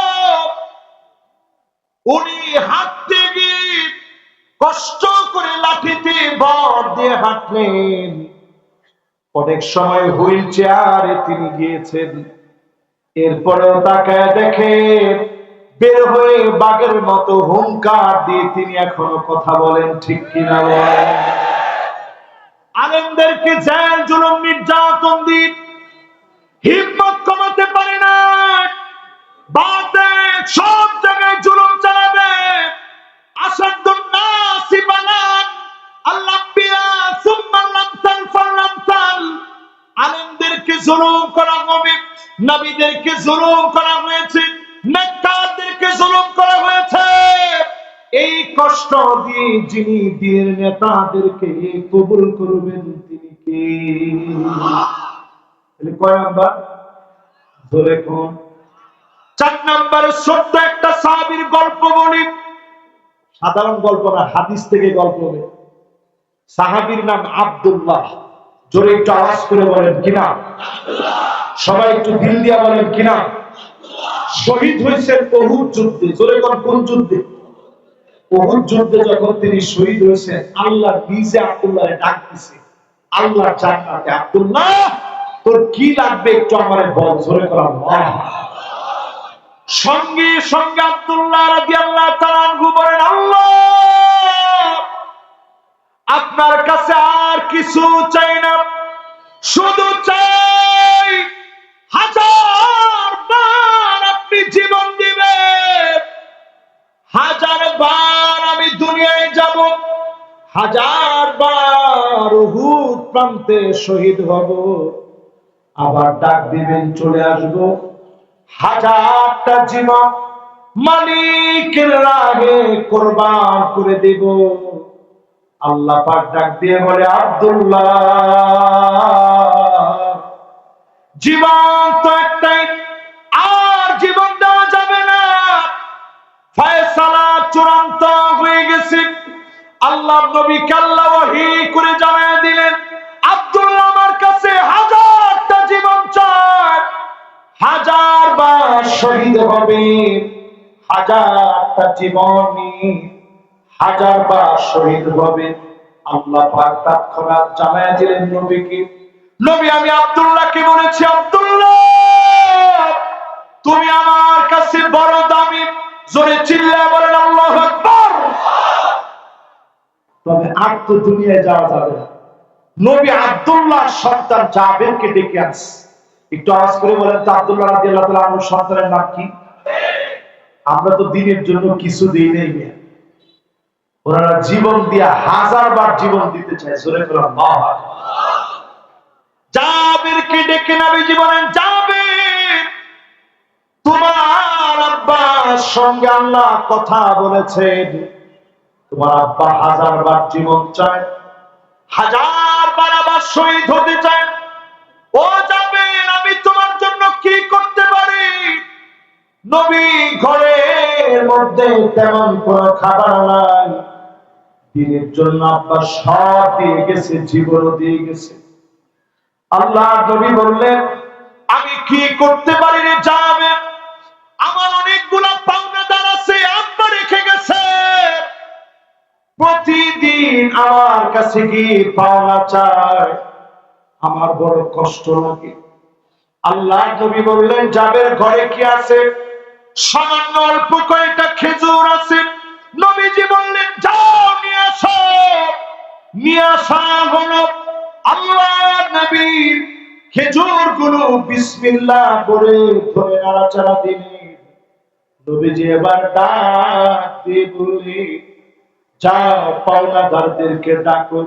উনি হাঁটতে গিয়ে কষ্ট করে লাঠিতে ভর দিয়ে হাঁটলেন, অনেক সময় হুইল চেয়ারে তিনি গিয়েছেন, এরপরেও তাকায় দেখে বের হয়ে বাঘের মতো হুঙ্কার দিয়ে তিনি এখনো কথা বলেন, ঠিক কিনা বলেন? আলেমদেরকে জেল জুলুম নির্যাতন দিয়ে হিম্মত কমাতে পারে না, বাতিল সব জায়গায় জুলুম চালাবে। আসাদুন নাসি বানান আল-আম্বিয়া সুম্মা লামসাল ফালামসাল, আলেমদেরকে জুলুম করা হবে, নবীদেরকে জুলুম করা হয়েছে, নেতাদেরকে জুলুম করা হয়েছে। এই কষ্ট দিয়ে যিনি দিনের নেতাদেরকে কবুল করবেন তিনি কে? কয় নাম্বার? ধরে কোন? 4 নাম্বারে ছোট্ট একটা সাহাবীর গল্প বলি, সাধারণ গল্প না, হাদিস থেকে গল্প বলি। সাহাবীর নাম আব্দুল্লাহ, জোরে একটু আওয়াজ করে বলেন কিনা? সবাই একটু দিল দিয়া বলেন কিনা? শহীদ হয়েছেন উহুদ যুদ্ধে, জোরে কোন যুদ্ধে? উহুদ যুদ্ধে যখন তিনি শহীদ হয়েছেন, আল্লাহ নিজে আব্দুল্লাহকে ডাক দিয়েছে, আল্লাহ জান্নাতে, আব্দুল্লাহ তোর কি লাগবে একটু আমারে বল, জোরে কর আল্লাহ। সঙ্গে সঙ্গে আব্দুল্লাহ রাদিয়াল্লাহু তাআলা আনহু বলেন, আল্লাহ আপনার কাছে আর কিছু চাই না, শুধু চাই 1000 বার আপনি জীবন দিবেন, 1000 বার আমি দুনিয়ায় যাব, 1000 বার উহুদ প্রান্তে শহীদ হব, আবার ডাক দিবেন চলে আসব, 1000টা জীবন মালিকের রাহে কুরবান করে দেব। আল্লাহ পাক ডাক দিয়ে বলে, আব্দুল্লাহ জীবন তো একটাই, আর জীবন দেওয়া যাবে না, ফয়সালা চূড়ান্ত হয়ে গেছে। আল্লাহ নবীকে আল্লাহ ওহী করে জানিয়ে দিলেন, আব্দুল্লাহ আমার কাছে 1000টা জীবন চায়, 1000 বার শহীদ হবে, 1000টা জীবনী 1000 বার শহীদ হবে। আল্লাহ পাক তৎক্ষণাৎ জানিয়ে দিলেন নবীকে, নবী আমি আব্দুল্লাহকে বলেছি, আব্দুল্লাহ তুমি আমার কাছে বড় দামি, জোরে চিল্লায়ে বলেন আল্লাহু আকবার। তবে আর তো দুনিয়ায় যাওয়া যাবে না, নবী আব্দুল্লাহর সন্তান জাবেরকে ডেকে আনছে, একটু আওয়াজ করে বলেন তো আব্দুল্লাহ রাদিয়াল্লাহু তাআলা আনহুর সন্তানের নাম কি? আমরা তো দিনের জন্য কিছু দেই নাই, ওনারা জীবন দিয়া 1000 বার জীবন দিতে চায়, জোরে করে আল্লাহু আকবার। জাবেরকে ডেকে নবীজি বলেন, জাবের তোমার আব্বার সঙ্গে আল্লাহ কথা বলেছেন, তোমার আব্বা 1000 বার জীবন চায়, 1000 বার আবার শহীদ হতে চায়। ও জাবের আমি তোমার জন্য কি করতে পারি? নবী ঘরের মধ্যে তেমন কোনো খাবার নাই, দিনের জন্য আব্বা সব দিয়ে গেছে, জীবনও দিয়ে গেছে। আল্লাহ নবী বললেন, আমি কি করতে পারি রে যাবে, আমার অনেকগুলো পাওনাদার আছে, আব্বা রেখে গেছে, প্রতিদিন আমার কাছে গিয়ে পাওনা চায়, আমার বড় কষ্ট লাগে। আল্লাহ নবী বললেন, যাবের ঘরে কি আছে? সামান্য অল্প কয়েকটা খেজুর আছে। নবীজি বললেন, যাও নিয়ে আসো। নিয়ে আসা হলো। আল্লাহ নবী খেজুর গুলো বিসমিল্লাহ বলে ধরে নাড়াচাড়া দিলেন। নবীজি এবার ডাক দিয়ে বললেন, যাও পাওনাদারদেরকে ডাকো।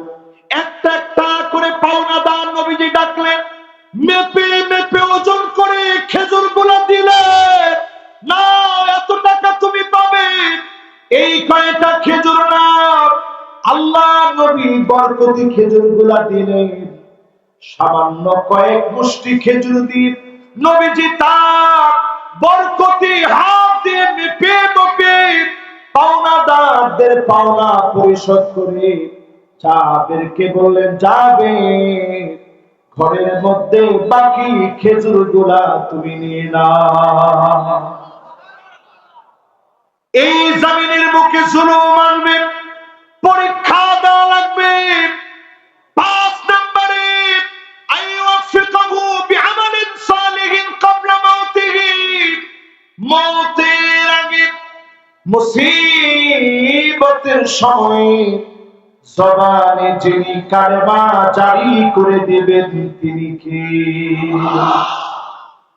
একটা একটা করে পাওনাদার নবীজি ডাকলেন, মেপে মেপে ওজন করে খেজুর গুলা দিলেন। না, এত টাকা তুমি পাবে, এই কয়েকটা খেজুর না। আল্লাহ নবী বরকতি খেজুর গুলা দিলেন। সামান্য কয়েক মুষ্টি খেজুর দিয়ে নবীজি তার বরকতি হাত দিয়ে মেপে মেপে পাওনাদারদের পাওনা পরিশোধ করে যাবেরকে বললেন, যাবে ঘরের মধ্যে বাকি খেজুর গুলা তুমি নিয়ে নাও। এই জমিনের বুকে জুলুম আনবে, পরীক্ষা দেওয়া লাগবে। 5 নম্বরে আইওয়াফিকাহু বিআমালিন সালিহিন ক্বাবলা মাউতিহি, মওতের আগে মুসিবতের সময় জবানে যিনি কালেমা জারি করে দেবেন তিনি কে?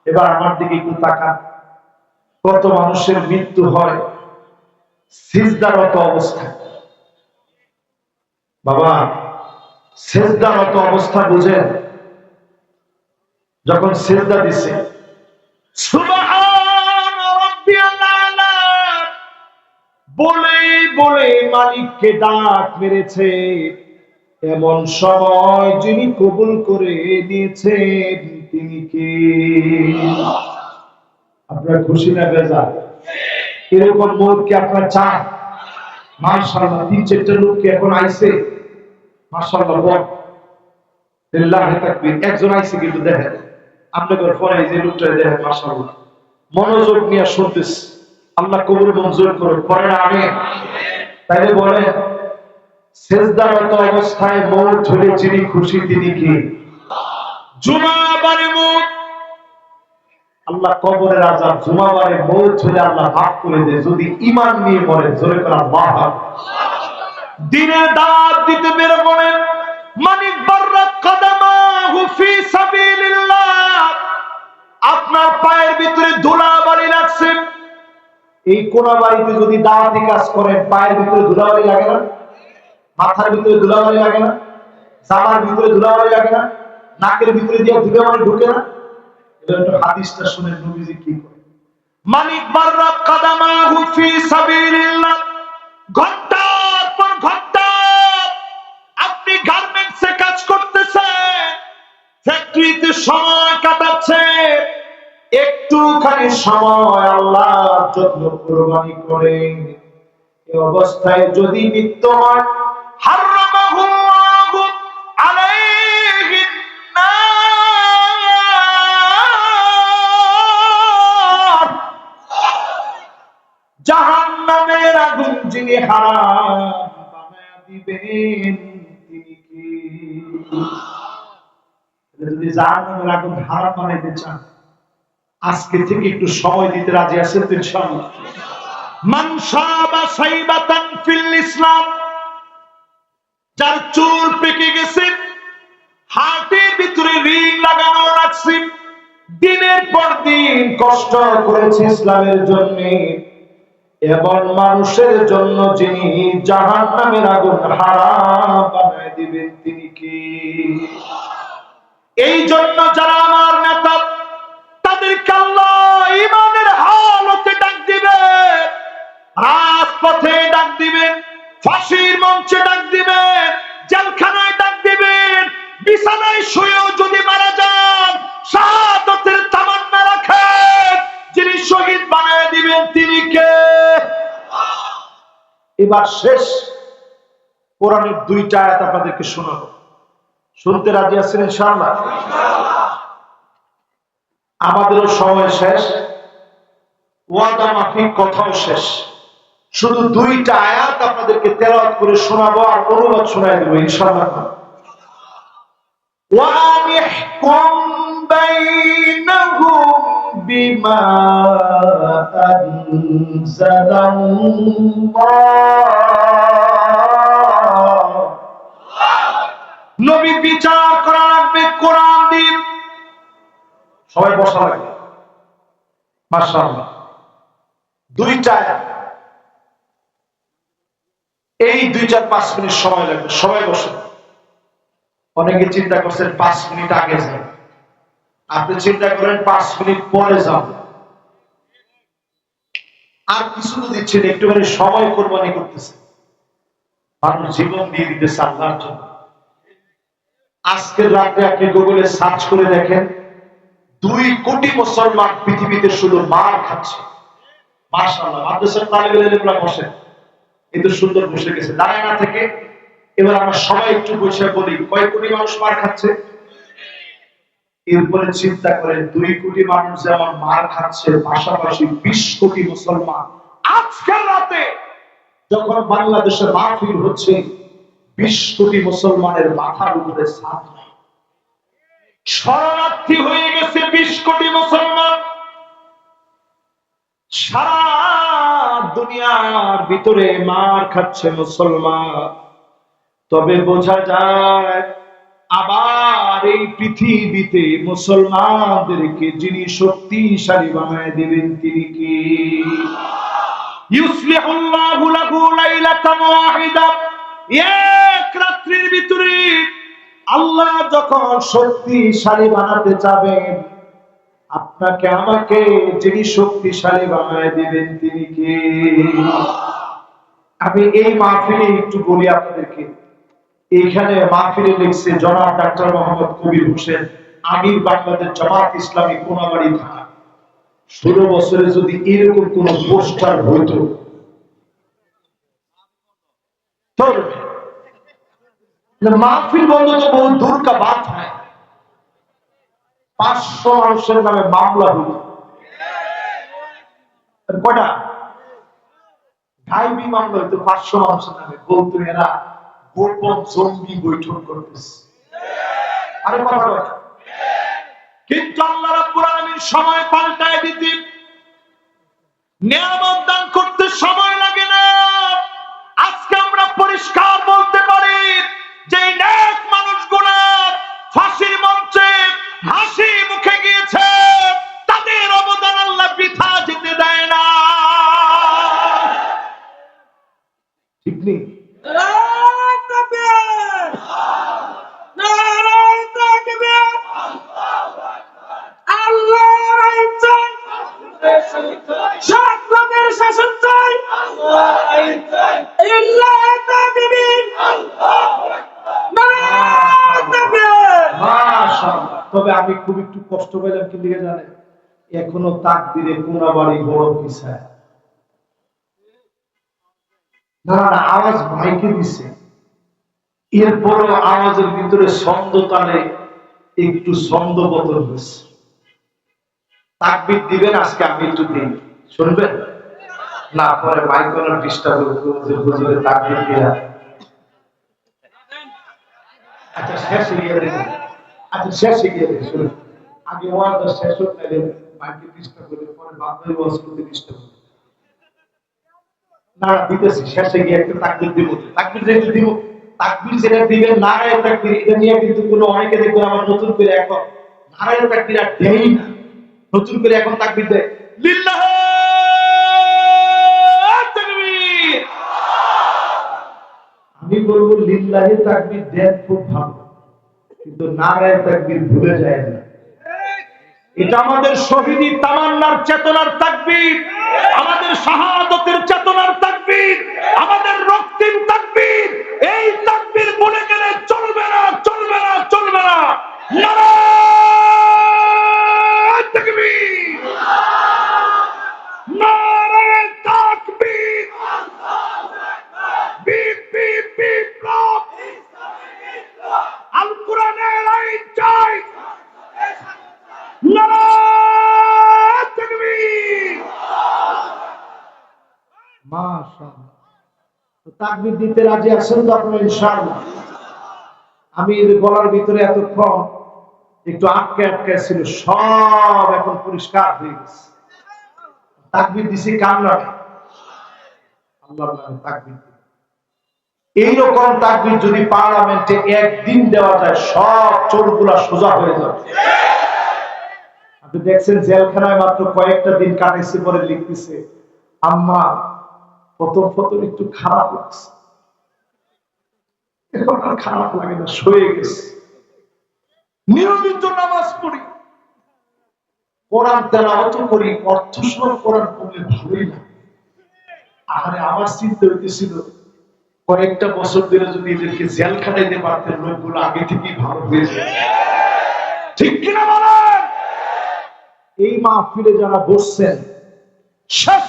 এবার আমার দিকে একটু তাকান। কত মানুষের মৃত্যু হয় সিজদারত অবস্থায়। বাবা, সিজদারত অবস্থা বুঝেন? যখন সিজদা দিছে সুবহান রাব্বিয়াল আলা বলে বলে মালিককে ডাক মেরেছে, এমন সময় যিনি কবুল করে নিয়েছেন তিনি কে? আপনারা খুশি না বেজার? এরকম মৌত কি আপনারা চান? মাশাআল্লাহ, 3-4টা লোক কি এখন আইছে? মাশাআল্লাহ, বল লিল্লাহি তাকবীর। একজন আইছে কিন্তু দেখেন, আপনাদের পরে যে লোকটা দেখেন, মাশাআল্লাহ মনোযোগ নিয়ে শুনতেছে। আল্লাহ কবুল মঞ্জুর করুন, পড়েন আমিন। তাইলে বলেন, সিজদারত অবস্থায় মৌত হলে যিনি খুশি তিনি কি? জুমাবারে মৌত। আল্লাহ কবরের আযাব জুমাবারে মৌত হলে আল্লাহ মাফ করে দেয় যদি ঈমান নিয়ে মরে। জোরে করে আল্লাহু আকবার। দিনের দাওয়াত দিতে বের করেন, মানিক বাররাত কদমাহু ফি সাবিলিল্লাহ, আপনার পায়ের ভিতরে ধুলাবালি লাগছে। এই কোনা বাড়িতে যদি দাওয়াতি কাজ করেন, পায়ের ভিতরে ধুলাবালি লাগে না? মাথার ভিতরে ধুলাবালি লাগে না? জামার ভিতরে ধুলাবালি লাগে না? নাকের ভিতরে দিয়ে ধুলাবালি ঢুকে না? এবার একটু হাদিসটা শুনেন নবীজি কি করে। মানিক বাররাত কদমাহু ফি সাবিলিল্লাহ, ঘন্টার পর ঘন্টা আপনি গার্মেন্টসে কাজ করতেছেন, ফ্যাক্টরিতে সময় কাটাচ্ছেন, একটুখানি সময় আল্লাহর জন্য কুরবানি করেন। এই অবস্থায় যদি মৃত্যু হয়, হারামাহুল্লাহু আলাইহিন নার, জাহান্নামের আগুন যিনি হারাম বানায়া দিবেন তিনি কি? যদি জাহান্নামের আগুন হারাম বানাইতে চান, আজকে থেকে একটু সময় দিতে রাজি আছেন তো ইনশাআল্লাহ? মান শাবা সাইবাতান ফিল ইসলাম, যার চুল পেকে গেছে, হাতের ভিতরে রিং লাগানো রাখছে, দিনের পর দিন কষ্ট করেছে ইসলামের জন্য, এমন মানুষের জন্য যিনি জাহান্নামের আগুন হারাম বানায় দিবেন তিনি কি? এই জন্য যারা আমার নেতা, তাদেরকে আল্লাহ ঈমানের হালতে ডাক দিবেন, রাজপথে ডাক দিবেন, ফাঁসির মঞ্চে ডাক দিবেন, জেলখানায় ডাক দিবেন, বিছানায় শুয়েও যদি মারা যান শাহাদাতের তামান্না রাখেন, যিনি শহীদ বানায় দিবেন তিনি কে? এবার শেষ, কোরআনের দুইটা আয়াত আপনাদেরকে শোনাবো। শুনতে রাজি আছেন ইনশাআল্লাহ? আমাদেরও সময় শেষ, ওয়াদা মাফিক কথাও শেষ। শুধু দুইটা আয়াত আপনাদেরকে তেলাওয়াত করে শোনাবো আর অনুবাদ শোনায় দেবো ইনশাআল্লাহ। وَأَنِحْكُمْ بَيْنَهُمْ بِمَا أَنزَلَ اللَّهُ। নবী বিচার করা লাগবে কোরআন দিয়ে। সবাই বসা লাগবে মাশাআল্লাহ। দুইটা এই 2-4-5 মিনিট সময় লাগবে, সবাই বসে। অনেকে চিন্তা করছেন 5 মিনিট আগে যান, আপনি চিন্তা করেন 5 মিনিট পরে যান। আর কিছু তো দিচ্ছেন, একটুখানি সময় কোরবানি করতেছে, মানুষ জীবন দিয়ে দিতেছে আল্লাহর জন্য। আজকের রাতে আপনি গুগলে সার্চ করে দেখেন, 2 কোটি মুসলমান পৃথিবীতে শুধু মার খাচ্ছে। মাশাআল্লাহ, মাদ্রাসার তালিবেল ইলমরা বসে, এই তো সুন্দর বসে গেছে দাঁড়ায় না থেকে। এবার আমরা সবাই একটু বসে বলি, কয় কোটি মানুষ মার খাচ্ছে? এরপরে চিন্তা করেন, 2 কোটি মানুষ যেমন মার খাচ্ছে, পাশাপাশি 20 কোটি মুসলমান আজকের রাতে যখন বাংলাদেশের মাহফিল হচ্ছে, 20 কোটি মুসলমানের মাথার উপরে ছাদ নাই, শরণার্থী হয়ে গেছে 20 কোটি মুসলমান। সারা দুনিয়ার ভিতরে মার খাচ্ছে মুসলমান। তবে বোঝা যায় আবার এই পৃথিবীতে মুসলমানদেরকে যিনি শক্তিশালী বানায় দিবেন তিনি কি? ইউসলিহুল্লাহু লাহু লাইলাতান ওয়াহিদা, এক রাত্রির ভিতরে আল্লাহ যখন শক্তিশালী বানাতে যাবেন, আপনাকে আমাকে যিনি শক্তিশালী বানায় দিবেন তিনি কি? আমি এই মাহফিলে একটু বলি আপনাদেরকে। এইখানে মাহফিলে লিখছে জনাব ডাক্তার মোহাম্মদ কবির হোসেন, আমির বাংলাদেশ জামাত ইসলামী কোনাবাড়ি থানা। 16 বছরে যদি এরকম কোন পোস্টার হইতো, মাহফিল বন্ধ তো বহু দূর কা বাত হয়। 500 মানুষের নামে মামলা হইত। কয়টা গাইবি মামলা হইতো 500 মানুষের নামে, বলতো এরা গোপন জঙ্গি বৈঠক করতেছে। আরে কথা বলে, কিন্তু আল্লাহ রাব্বুল আলামিন সময় পাল্টায় দিতে, নিয়ামত দান করতে সময় লাগে না। আজকে আমরা পরিষ্কার বলতে পারি যে নেক মানুষগুলো ফাঁসির মঞ্চে হাসি মুখে গিয়েছে, তাদের অবদান আল্লাহ বৃথা যেতে দেয় না। ঠিক নেই? শাসন চাই, তবে আমি খুব একটু কষ্ট পেলাম কি দিকে জানেন, এখনো তাকবীরে কোনাবাড়ি বড় পিছায় না। আওয়াজ মাইকে দিছে, এরপরও আওয়াজের ভিতরে ছন্দ তালে একটু ছন্দ বদল হয়েছে। তাকবীর দিবেন আজকে, আমি একটু দিই, শুনবেন না? পরে মাইকের ডিস্টার্ব হবে, তাকবীর দিয়া আচ্ছা শেষ হয়ে গেছে। আচ্ছা শেষ হয়ে গেছে, শুনুন আগে ওয়াজটা শেষ হোক, তাহলে মাইকে ডিস্টার্ব করে পরে বাপের ওয়াজ করতে ডিস্টার্ব হবে না। দিতেছি, শেষে গিয়ে একটা তাকবীর দিব। তাকবীর যেটা দিব, তাকবীর যেটা দিবেন নারায়ে তাকবীর, এটা নিয়ে কিন্তু কোনো অনেকে দেখবেন আবার নতুন করে এখন নারায়ে তাকবীর আর দেই না, নতুন করে এখন তাকবীর দেয় লিল্লাহ তাকবীর। আমি বলবো লিল্লাহি তাকবীর দেন খুব ভালো, কিন্তু নারায়ে তাকবীর ভুলে যায় না। এটা আমাদের শহীদি তামান্নার চেতনার তাকবীর, আমাদের শাহাদাতের চেতনার তাকবীর, আমাদের রক্তিম তাকবীর। এই তাকবীর ভুলে গেলে চলবে না, চলবে না, চলবে না। নারায়ে তাকবীর, নারায়ে তাকবীর, বিপ বিপ বিপ্লব। মাশাআল্লাহ। তো তাকবীর দিতে রাজি আছেন তো আপনারা ইনশাআল্লাহ? আমি গলার ভিতরে এতক্ষণ একটু আটকে আটকে ছিল, সব এখন পরিষ্কার হয়ে গেছে। তাকবীর দিছি কার নামে? আল্লাহর নামে তাকবীর। এইরকম তাকবীর যদি পার্লামেন্টে একদিন দেওয়া যায়, সব চোরগুলা সোজা হয়ে যাবে। আপনি দেখছেন জেলখানায় মাত্র কয়েকটা দিন কাটাইছে, পরে লিখতেছে, আম্মা প্রথম প্রথম একটু খারাপ লাগছে, এখন আর খারাপ লাগে না, সয়ে গেছে। নিয়মিত নামাজ পড়ি, কোরআন তেলাওয়াত করি, অর্থসহ কোরআন পড়লে ভালোই লাগে। আরে আমার চিন্তা হইতেছিল, কয়েকটা বছর ধরে যদি এদেরকে জেল খাটাইতে পারতেন, লোকগুলো আগে থেকেই ভালো হয়ে যায়। ঠিক কিনা বলেন? এই মাহফিলে যারা বসছেন, শেষ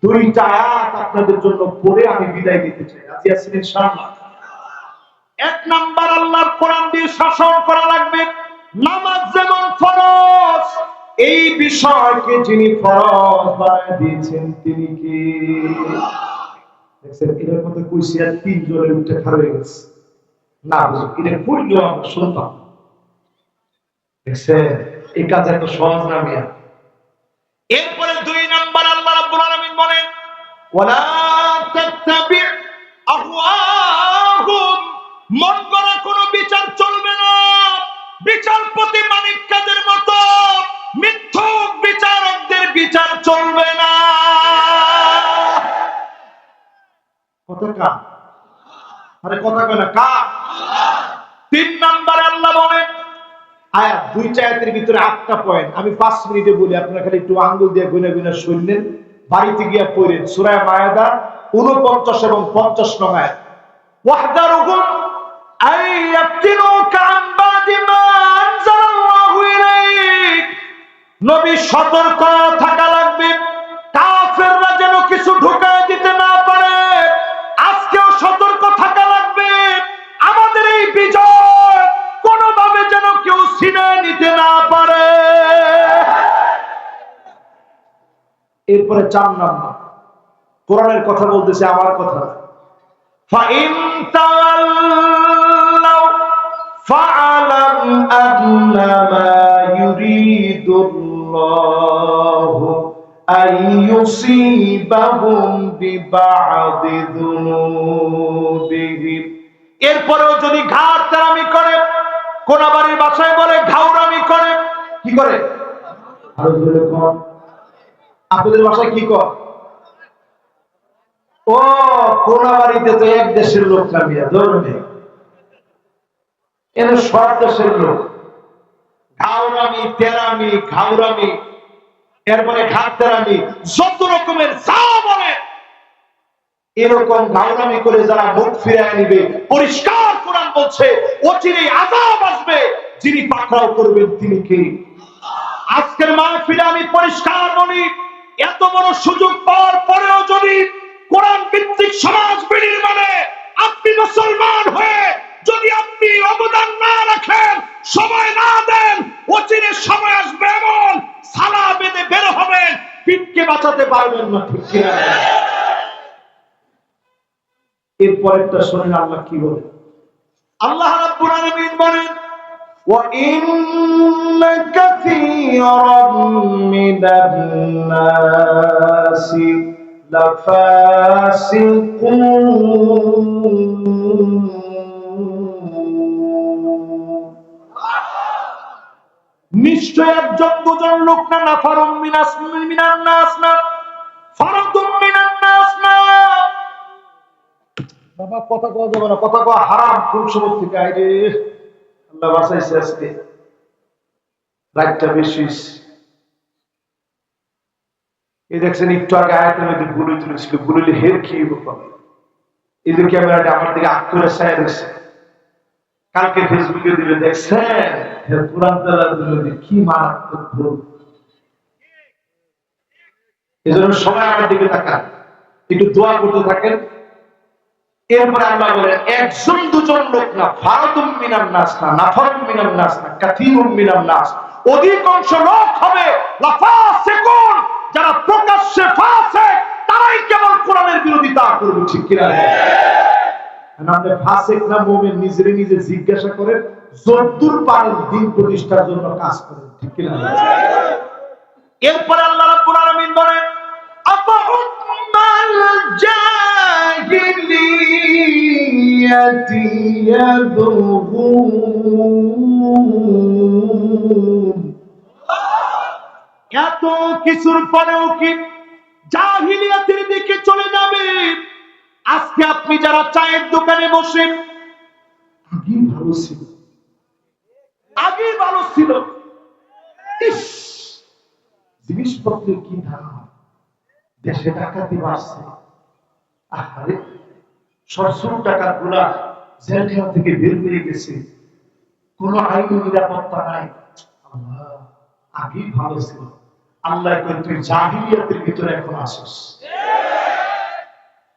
দুইটা আয়াত আপনাদের জন্য পড়ে আমি বিদায় দিতে চাই। রাজি আছেন ইনশাআল্লাহ? এক নাম্বার, আল্লাহর কোরআন দিয়ে শাসন করা লাগবে। নামাজ যেমন ফরজ, এই বিষয়কে যিনি ফরজ বানায় দিয়েছেন তিনি কে? দেখছেন, এটার মধ্যে কইছি আর তিনজনের উঠে খাড়া হয়ে গেছে। না এটা পড়লেও আমরা শুনতাম। দেখছেন, এই কাজ এত সহজ না মিয়া। এরপরে দুই নাম্বার, আল্লাহ রাব্বুল আলামিন বলেন, ওয়ালা তাত্তাবি আহওয়াহুম, মন গড়া কোনো বিচার চলবে না। বিচারপতি মানিক কাদের মতো মিথ্যুক বিচারকদের বিচার চলবে না। কথা কার? আরে কথা কয় না, কার? তিন নাম্বারে আল্লাহ বলেন, আয়াত দুইটা আয়াতের ভিতরে 8টা পয়েন্ট, আমি 5 মিনিটে বলি, আপনারা খালি একটু আঙ্গুল দিয়ে গুনে গুনে শুনলেন, বাড়িতে গিয়া পড়েন। সূরা মায়েদা 49 এবং 50 নং আয়াত। ওয়াহদারুহুম আইয়াফতিনুকা আন বাদি মা আনজালাল্লাহু ইলাইক, নবী সতর্ক থাকা লাগবে, কাফেররা যেন কিছু ঢুকায় দিতে না পারে। আজকেও সতর্ক থাকা লাগবে, আমাদের এই বিজয় কোনোভাবে যেন কেউ ছিনে নিতে না পারে। এরপরে 4 নাম্বার, কোরআনের কথা বলতেছে, আমার কথা। ফাইন তাওয়াল্লাউ ফাআলাম আন্নামা ইউরিদুল্লাহু আইয়ুসিবাহুম বিবাদি যুনুবিহিম। এরপরেও যদি ঘাড় তেরামি করে, কোনাবাড়ির ভাষায় বলে ঘাউরামি করে, কি করে? আরো জোরে কোন, আপনাদের ভাষায় কি কর? ও কোনাবাড়িতে তো এক দেশের লোক নামিয়া ধরবে, এর সব দেশের লোক। ঘাউরামি, তেরামি, ঘাউরামি, এরপরে ঘাট তেরামি, যত রকমের যা বলে, এরকম ঘাউরামি করে যারা মুখ ফিরায় নিবে, পরিষ্কার কোরআন বলছে অচিরেই আযাব আসবে, যিনি পাকড়াও করবেন তিনি কে? আজকের মাহফিলে আমি পরিষ্কার বলি, এত বড় সুযোগ পাওয়ার পরেও যদি কোরআন ভিত্তিক সমাজ বিনির্মাণে আপনি মুসলমান হয়ে যদি আপনি অবদান না রাখেন, সময় না দেন, অচিরে সময় আসবে এমন সালা বেঁধে বের হবেন, পিঠকে বাঁচাতে পারবেন না। ঠিক কিনা? এরপরেরটা শুনেন আল্লাহ কি বলে। আল্লাহ রাব্বুল আলামিন বলেন, ওয়া ইন্না কাসীরাম মিনান নাসি লাফাসিকুন। নিশ্চয় একজন দুজন লোক না, নাফারুম মিনান নাস না, ফারাদুম মিনান নাস না। বাবা কথা কওয়া যাবে না, কথা কওয়া হারাম। কোন সময় থেকে আইরে আল্লাহ বাঁচাইছে, আজকে রাতটা বেশি। এই দেখছেন একটু আগে আয়াতের মধ্যে গুলি তুলেছিল, গুলিলে হের কি হবে, এই যে ক্যামেরাটা আমার দিকে আগ করে ছায়া রয়েছে। কালকে ফেসবুকে দিলে দেখছেন কোরআন তেলাওয়াত দিলে কি মারাত্মক ভুল। এজন্য সবাই আমার দিকে তাকান, একটু দোয়া করতে থাকেন। এরপরে আল্লাহ বলেন, একজন দুজন লোক না, ফারাদুম মিনান নাস না, নাফারুম মিনান নাস না, কাসীরুম মিনান নাস, অধিকাংশ লোক হবে লাফাসিকুন, যারা প্রকাশ্যে ফাসিক, তারাই কেবল করবে, ঠিক কিনা? আপনি ফাসিক না মুমিন নিজেরে নিজে জিজ্ঞাসা করেন, যদ্দূর পারেন দিন প্রতিষ্ঠার জন্য কাজ করেন, ঠিক কিনা? এরপরে আল্লাহ রাব্বুল আলামিন বলেন আফাহুকমাল জাহিলিয়াতি ইয়াবগুন। এত কিছুর পরেও কি জাহিলিয়াতের দিকে চলে যাবে? আজকে আপনি যারা চায়ের দোকানে বসে, আগে ভালো ছিল, আগে ভালো ছিল, জিনিসপত্রের কি দাম, দেশে ডাকাতি বাড়ছে, আরে ৭০ টাকার গুলা জেলখানা থেকে বের হয়ে গেছে, কোন আইনি নিরাপত্তা নাই। আল্লাহ, আগেই ভালো ছিল। আল্লাহ কই তুই জাহিলিয়াতের ভিতরে এখন আসিস।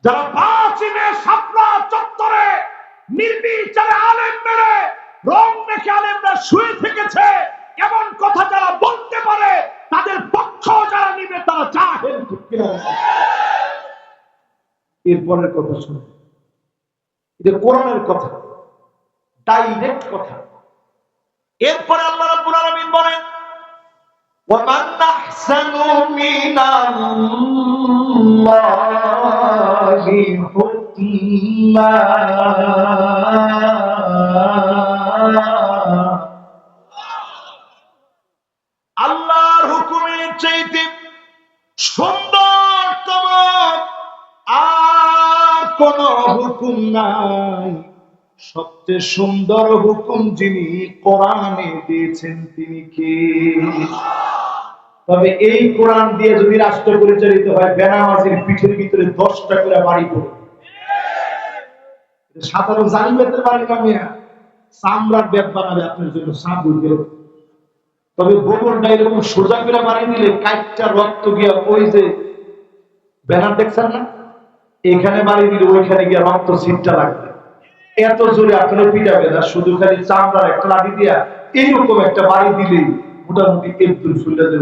যারা ৫ মে শাপলা চত্বরে নির্বিচারে আলেম মেরে রং মেখে আলেমরা শুয়ে থেকেছে, এমন কথা যারা বলতে পারে তাদের পক্ষ যারা নিবে তারা জাহেল। এরপরের কথা শুনে, এটা কোরআনের কথা, ডাইরেক্ট কথা। এরপরে আল্লাহ রাব্বুল আলামিন বলেন ওয়ামান আহসানু মিনাল্লাহি হুকমা। আল্লাহর হুকুমের চাইতে সুন্দরতম আর কোন হুকুম নাই। সবচেয়ে সুন্দর হুকুম যিনি কোরআনে দিয়েছেন তিনি কে? তবে এই কোরআন দিয়ে যদি রাষ্ট্র পরিচালিত হয়, বেনামাজির পিঠের ভিতরে 10টা করে বাড়ি পড়ে। সাধারণ জালিমের বাড়ি নামিয়া চামড়ার ব্যাগ বানাবে আপনার জন্য, সাপ উঠবে। তবে গোবরটা এরকম সোজা করে বাড়ি দিলে কাইটটা রক্ত গিয়া ওই যে ব্যানার দেখছেন না, এখানে বাড়ি দিলে ওইখানে গিয়া রক্ত ছিটটা লাগবে। এত জোরে আপনার পিটাবে না, শুধু খালি চামড়ার একটা লাঠি দিয়া এইরকম একটা বাড়ি দিলেই মোটামুটি একদম ফুলে যাবে।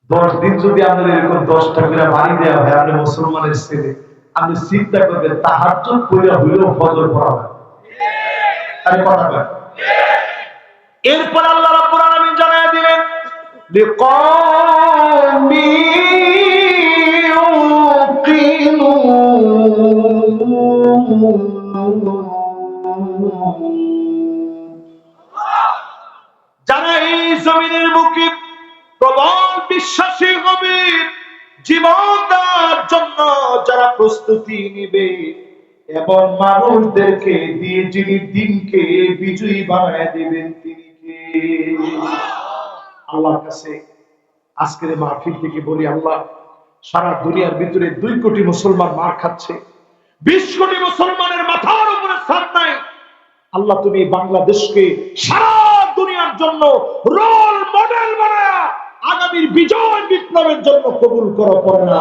10 দিন যদি আপনার এরকম 10টা করে বাড়ি দেওয়া হয়, আপনি মুসলমানের ছেলে, আপনি চিন্তা করবেন তাহাজ্জুদ পড়া হইলেও ফজর পড়া হয়। আরে কথা কয়। এরপর আল্লাহ রাব্বুল আলামিন জানায় দিলেন লিকাওমি যারা এই জমিনের বুকে প্রবল বিশ্বাসী হবে, জীবন দেওয়ার জন্য যারা প্রস্তুতি নিবে, এবং মানুষদেরকে দিয়ে যিনি দিনকে বিজয়ী বানায় দিবেন তিনি কে? আল্লাহর কাছে আজকের মাহফিল থেকে বলি, আল্লাহ, সারা দুনিয়ার ভিতরে 2 কোটি মুসলমান মার খাচ্ছে, 20 কোটি মুসলমানের মাথার উপরে ছাদ নাই। আল্লাহ, তুমি বাংলাদেশকে সারা দুনিয়ার জন্য রোল মডেল বানায়া আগামীর বিজয় বিপ্লবের জন্য কবুল করো, পড়ে না।